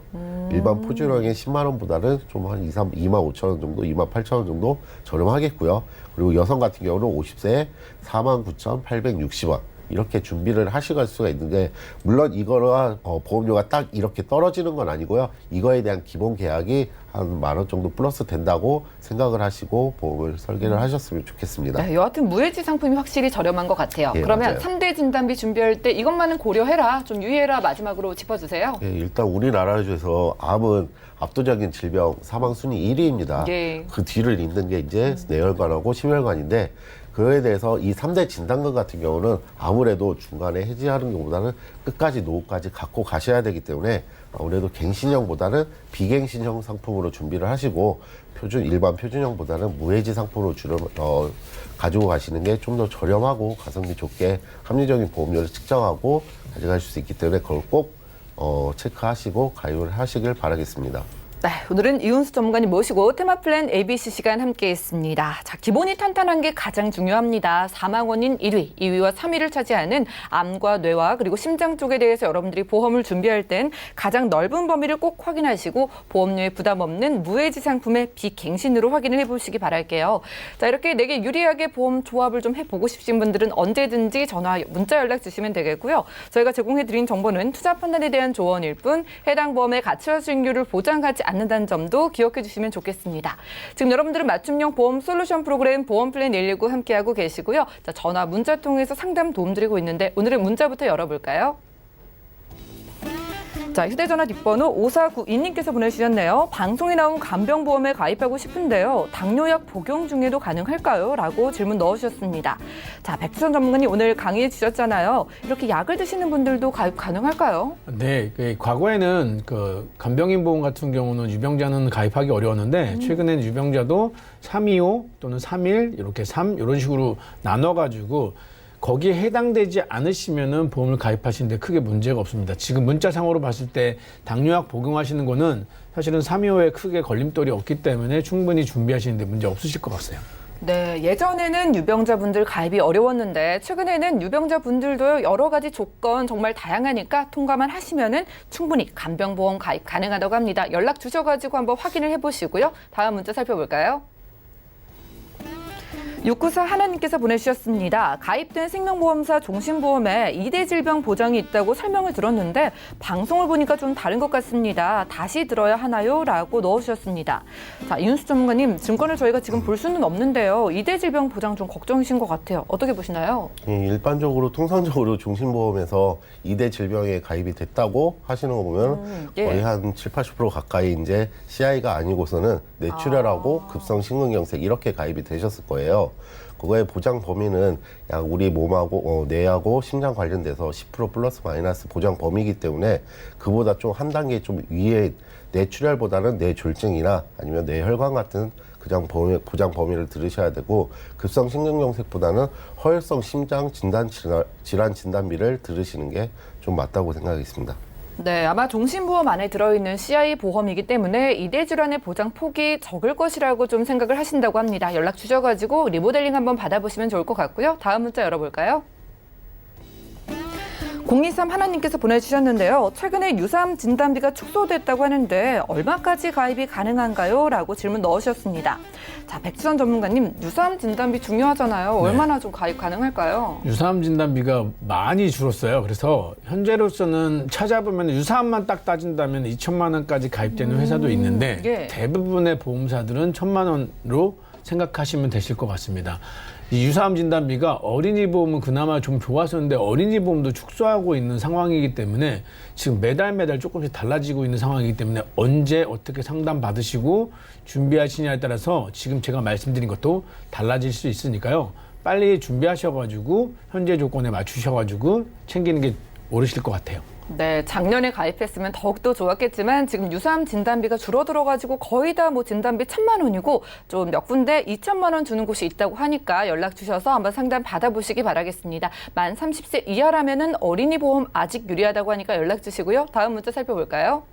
일반 표준형의 10만 원보다는 좀 한 2만 5천 원 정도, 2만 8천 원 정도 저렴하겠고요. 그리고 여성 같은 경우는 50세에 49,860원. 이렇게 준비를 하실 수가 있는데, 물론 이거와 보험료가 딱 이렇게 떨어지는 건 아니고요. 이거에 대한 기본 계약이 한 10,000원 정도 플러스 된다고 생각을 하시고 보험을 설계를 하셨으면 좋겠습니다. 네, 여하튼 무해지 상품이 확실히 저렴한 것 같아요. 예, 그러면 맞아요. 3대 진단비 준비할 때 이것만은 고려해라, 좀 유의해라 마지막으로 짚어주세요. 예, 일단 우리나라에서 암은 압도적인 질병 사망 순위 1위입니다. 예. 그 뒤를 잇는 게 이제 뇌혈관하고 심혈관인데, 그거에 대해서 이 3대 진단금 같은 경우는 아무래도 중간에 해지하는 것보다는 끝까지 노후까지 갖고 가셔야 되기 때문에 아무래도 갱신형보다는 비갱신형 상품으로 준비를 하시고 일반 표준형보다는 무해지 상품으로 가지고 가시는 게 좀 더 저렴하고 가성비 좋게 합리적인 보험료를 측정하고 가져가실 수 있기 때문에 그걸 꼭 체크하시고 가입을 하시길 바라겠습니다. 네, 오늘은 이훈수 전문가님 모시고 테마플랜 ABC 시간 함께했습니다. 자, 기본이 탄탄한 게 가장 중요합니다. 사망원인 1위, 2위와 3위를 차지하는 암과 뇌와 그리고 심장 쪽에 대해서 여러분들이 보험을 준비할 땐 가장 넓은 범위를 꼭 확인하시고 보험료에 부담 없는 무해지 상품의 비갱신으로 확인을 해보시기 바랄게요. 자, 이렇게 내게 유리하게 보험 조합을 좀 해보고 싶으신 분들은 언제든지 전화, 문자 연락 주시면 되겠고요. 저희가 제공해드린 정보는 투자 판단에 대한 조언일 뿐 해당 보험의 가치와 수익률을 보장하지 않는다는 점도 기억해 주시면 좋겠습니다. 지금 여러분들은 맞춤형 보험 솔루션 프로그램 보험플랜 119 함께하고 계시고요. 자, 전화, 문자 통해서 상담 도움드리고 있는데 오늘은 문자부터 열어볼까요? 자, 휴대전화 뒷번호 5492님께서 보내주셨네요. 방송에 나온 간병보험에 가입하고 싶은데요. 당뇨약 복용 중에도 가능할까요? 라고 질문 넣어주셨습니다. 자, 백수선 전문가님 오늘 강의해 주셨잖아요. 이렇게 약을 드시는 분들도 가입 가능할까요? 네, 과거에는 간병인 보험 같은 경우는 유병자는 가입하기 어려웠는데 최근에는 유병자도 325 또는 31 이렇게 3 이런 식으로 나눠가지고 거기에 해당되지 않으시면은 보험을 가입하시는데 크게 문제가 없습니다. 지금 문자상으로 봤을 때 당뇨약 복용하시는 거는 사실은 325에 크게 걸림돌이 없기 때문에 충분히 준비하시는데 문제 없으실 것 같아요. 네, 예전에는 유병자분들 가입이 어려웠는데 최근에는 유병자분들도 여러 가지 조건 정말 다양하니까 통과만 하시면은 충분히 간병보험 가입 가능하다고 합니다. 연락 주셔가지고 한번 확인을 해보시고요. 다음 문자 살펴볼까요? 694 하나님께서 보내주셨습니다. 가입된 생명보험사 종신보험에 2대 질병 보장이 있다고 설명을 들었는데 방송을 보니까 좀 다른 것 같습니다. 다시 들어야 하나요? 라고 넣어주셨습니다. 자, 이윤수 전문가님, 증권을 저희가 지금 볼 수는 없는데요. 2대 질병 보장 좀 걱정이신 것 같아요. 어떻게 보시나요? 일반적으로 통상적으로 종신보험에서 2대 질병에 가입이 됐다고 하시는 거 보면 예. 거의 한 7, 80% 가까이 이제 CI가 아니고서는 뇌출혈하고 급성 심근경색 이렇게 가입이 되셨을 거예요. 그거의 보장 범위는 약 우리 몸하고 뇌하고 심장 관련돼서 10% 플러스 마이너스 보장 범위이기 때문에 그보다 좀 한 단계 좀 위에 뇌출혈보다는 뇌졸중이나 아니면 뇌혈관 같은 보장 범위를 들으셔야 되고 급성 심근경색보다는 허혈성 심장 질환 진단비를 들으시는 게 좀 맞다고 생각하겠습니다. 네, 아마 종신보험 안에 들어있는 CI 보험이기 때문에 2대 질환의 보장 폭이 적을 것이라고 좀 생각을 하신다고 합니다. 연락 주셔가지고 리모델링 한번 받아보시면 좋을 것 같고요. 다음 문자 열어볼까요? 023 하나님께서 보내주셨는데요. 최근에 유사암 진단비가 축소됐다고 하는데 얼마까지 가입이 가능한가요? 라고 질문 넣으셨습니다. 자, 백주선 전문가님, 유사암 진단비 중요하잖아요. 얼마나 좀 가입 가능할까요? 유사암 진단비가 많이 줄었어요. 그래서 현재로서는 찾아보면 유사암만 딱 따진다면 2천만 원까지 가입되는 회사도 있는데 예. 대부분의 보험사들은 1,000만 원으로 생각하시면 되실 것 같습니다. 이 유사암 진단비가 어린이 보험은 그나마 좀 좋았었는데 어린이 보험도 축소하고 있는 상황이기 때문에 지금 매달 조금씩 달라지고 있는 상황이기 때문에 언제 어떻게 상담 받으시고 준비하시냐에 따라서 지금 제가 말씀드린 것도 달라질 수 있으니까요. 빨리 준비하셔가지고 현재 조건에 맞추셔가지고 챙기는 게 옳으실 것 같아요. 네, 작년에 가입했으면 더욱더 좋았겠지만 지금 유사암 진단비가 줄어들어가지고 거의 다 뭐 진단비 1,000만 원이고 좀 몇 군데 2천만 원 주는 곳이 있다고 하니까 연락 주셔서 한번 상담 받아보시기 바라겠습니다. 만 30세 이하라면은 어린이 보험 아직 유리하다고 하니까 연락 주시고요. 다음 문자 살펴볼까요?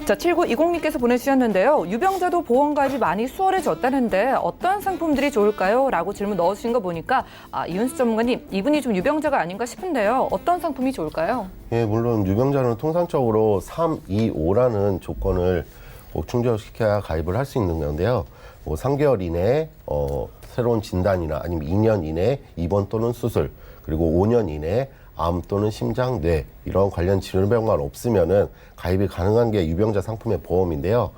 자, 7920님께서 보내주셨는데요. 유병자도 보험 가입이 많이 수월해졌다는데 어떤 상품들이 좋을까요? 라고 질문 넣어주신 거 보니까 이윤수 전문가님, 이분이 좀 유병자가 아닌가 싶은데요. 어떤 상품이 좋을까요? 예, 물론 유병자는 통상적으로 3, 2, 5라는 조건을 꼭 충족시켜야 가입을 할 수 있는 건데요. 뭐 3개월 이내에 새로운 진단이나 아니면 2년 이내에 입원 또는 수술, 그리고 5년 이내에 암 또는 심장, 뇌 이런 관련 질병만 없으면은 가입이 가능한 게 유병자 상품의 보험인데요.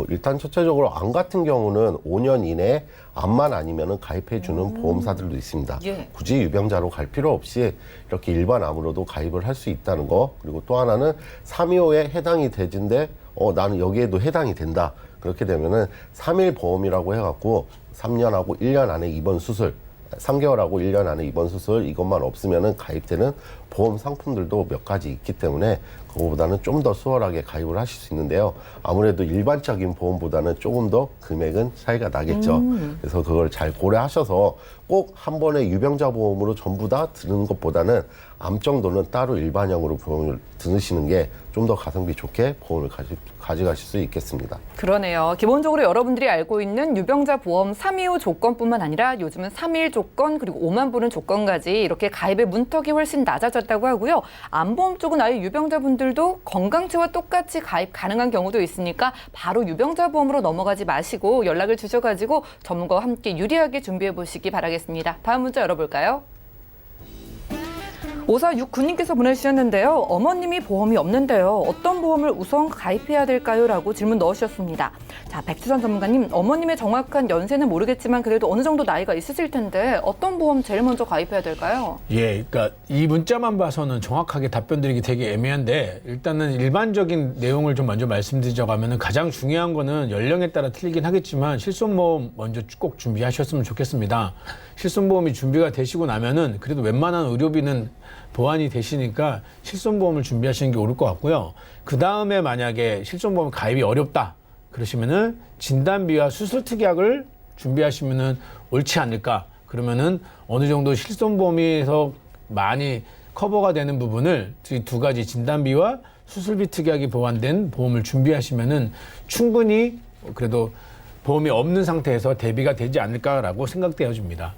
일단 첫째적으로 암 같은 경우는 5년 이내에 암만 아니면은 가입해주는 보험사들도 있습니다. 예. 굳이 유병자로 갈 필요 없이 이렇게 일반 암으로도 가입을 할 수 있다는 거. 그리고 또 하나는 325에 해당이 되진데 나는 여기에도 해당이 된다. 그렇게 되면은 3일 보험이라고 해갖고 3년하고 1년 안에 입원 수술, 3개월하고 1년 안에 입원 수술 이것만 없으면은 가입되는 보험 상품들도 몇 가지 있기 때문에 그거보다는 좀 더 수월하게 가입을 하실 수 있는데요. 아무래도 일반적인 보험보다는 조금 더 금액은 차이가 나겠죠. 그래서 그걸 잘 고려하셔서 꼭 한 번에 유병자 보험으로 전부 다 드는 것보다는 암 정도는 따로 일반형으로 보험을 드시는 게 좀 더 가성비 좋게 보험을 가져가실 수 있겠습니다. 그러네요. 기본적으로 여러분들이 알고 있는 유병자 보험 325 조건뿐만 아니라 요즘은 3일 조건 그리고 5만 부는 조건까지 이렇게 가입의 문턱이 훨씬 낮아졌다고 하고요. 암보험 쪽은 아예 유병자분들도 건강치와 똑같이 가입 가능한 경우도 있으니까 바로 유병자 보험으로 넘어가지 마시고 연락을 주셔가지고 전문가와 함께 유리하게 준비해 보시기 바라겠습니다. 다음 문자 열어볼까요? 5469님께서 보내주셨는데요. 어머님이 보험이 없는데요. 어떤 보험을 우선 가입해야 될까요? 라고 질문 넣으셨습니다. 자, 백주선 전문가님, 어머님의 정확한 연세는 모르겠지만 그래도 어느 정도 나이가 있으실 텐데 어떤 보험 제일 먼저 가입해야 될까요? 예, 그러니까 이 문자만 봐서는 정확하게 답변드리기 되게 애매한데 일단은 일반적인 내용을 좀 먼저 말씀드리자면 가장 중요한 거는 연령에 따라 틀리긴 하겠지만 실손보험 먼저 꼭 준비하셨으면 좋겠습니다. 실손보험이 준비가 되시고 나면은 그래도 웬만한 의료비는 보완이 되시니까 실손보험을 준비하시는 게 옳을 것 같고요. 그 다음에 만약에 실손보험 가입이 어렵다 그러시면은 진단비와 수술특약을 준비하시면은 옳지 않을까. 그러면은 어느 정도 실손보험에서 많이 커버가 되는 부분을 이 두 가지 진단비와 수술비 특약이 보완된 보험을 준비하시면은 충분히 그래도 보험이 없는 상태에서 대비가 되지 않을까라고 생각되어집니다.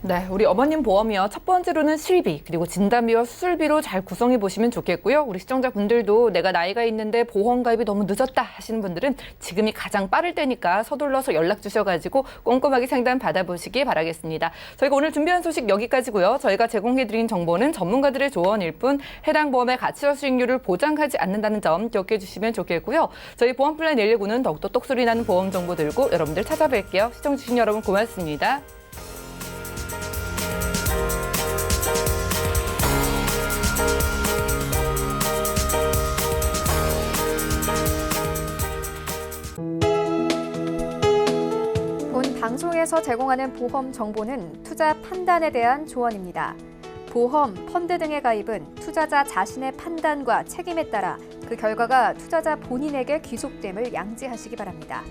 네, 우리 어머님 보험이요. 첫 번째로는 실비, 그리고 진단비와 수술비로 잘 구성해 보시면 좋겠고요. 우리 시청자분들도 내가 나이가 있는데 보험 가입이 너무 늦었다 하시는 분들은 지금이 가장 빠를 때니까 서둘러서 연락 주셔가지고 꼼꼼하게 상담 받아보시기 바라겠습니다. 저희가 오늘 준비한 소식 여기까지고요. 저희가 제공해드린 정보는 전문가들의 조언일 뿐 해당 보험의 가치와 수익률을 보장하지 않는다는 점 기억해 주시면 좋겠고요. 저희 보험플랜 119는 더욱더 똑소리 나는 보험 정보 들고 여러분들 찾아뵐게요. 시청해주신 여러분 고맙습니다. 본 방송에서 제공하는 보험 정보는 투자 판단에 대한 조언입니다. 보험, 펀드 등의 가입은 투자자 자신의 판단과 책임에 따라 그 결과가 투자자 본인에게 귀속됨을 양지하시기 바랍니다.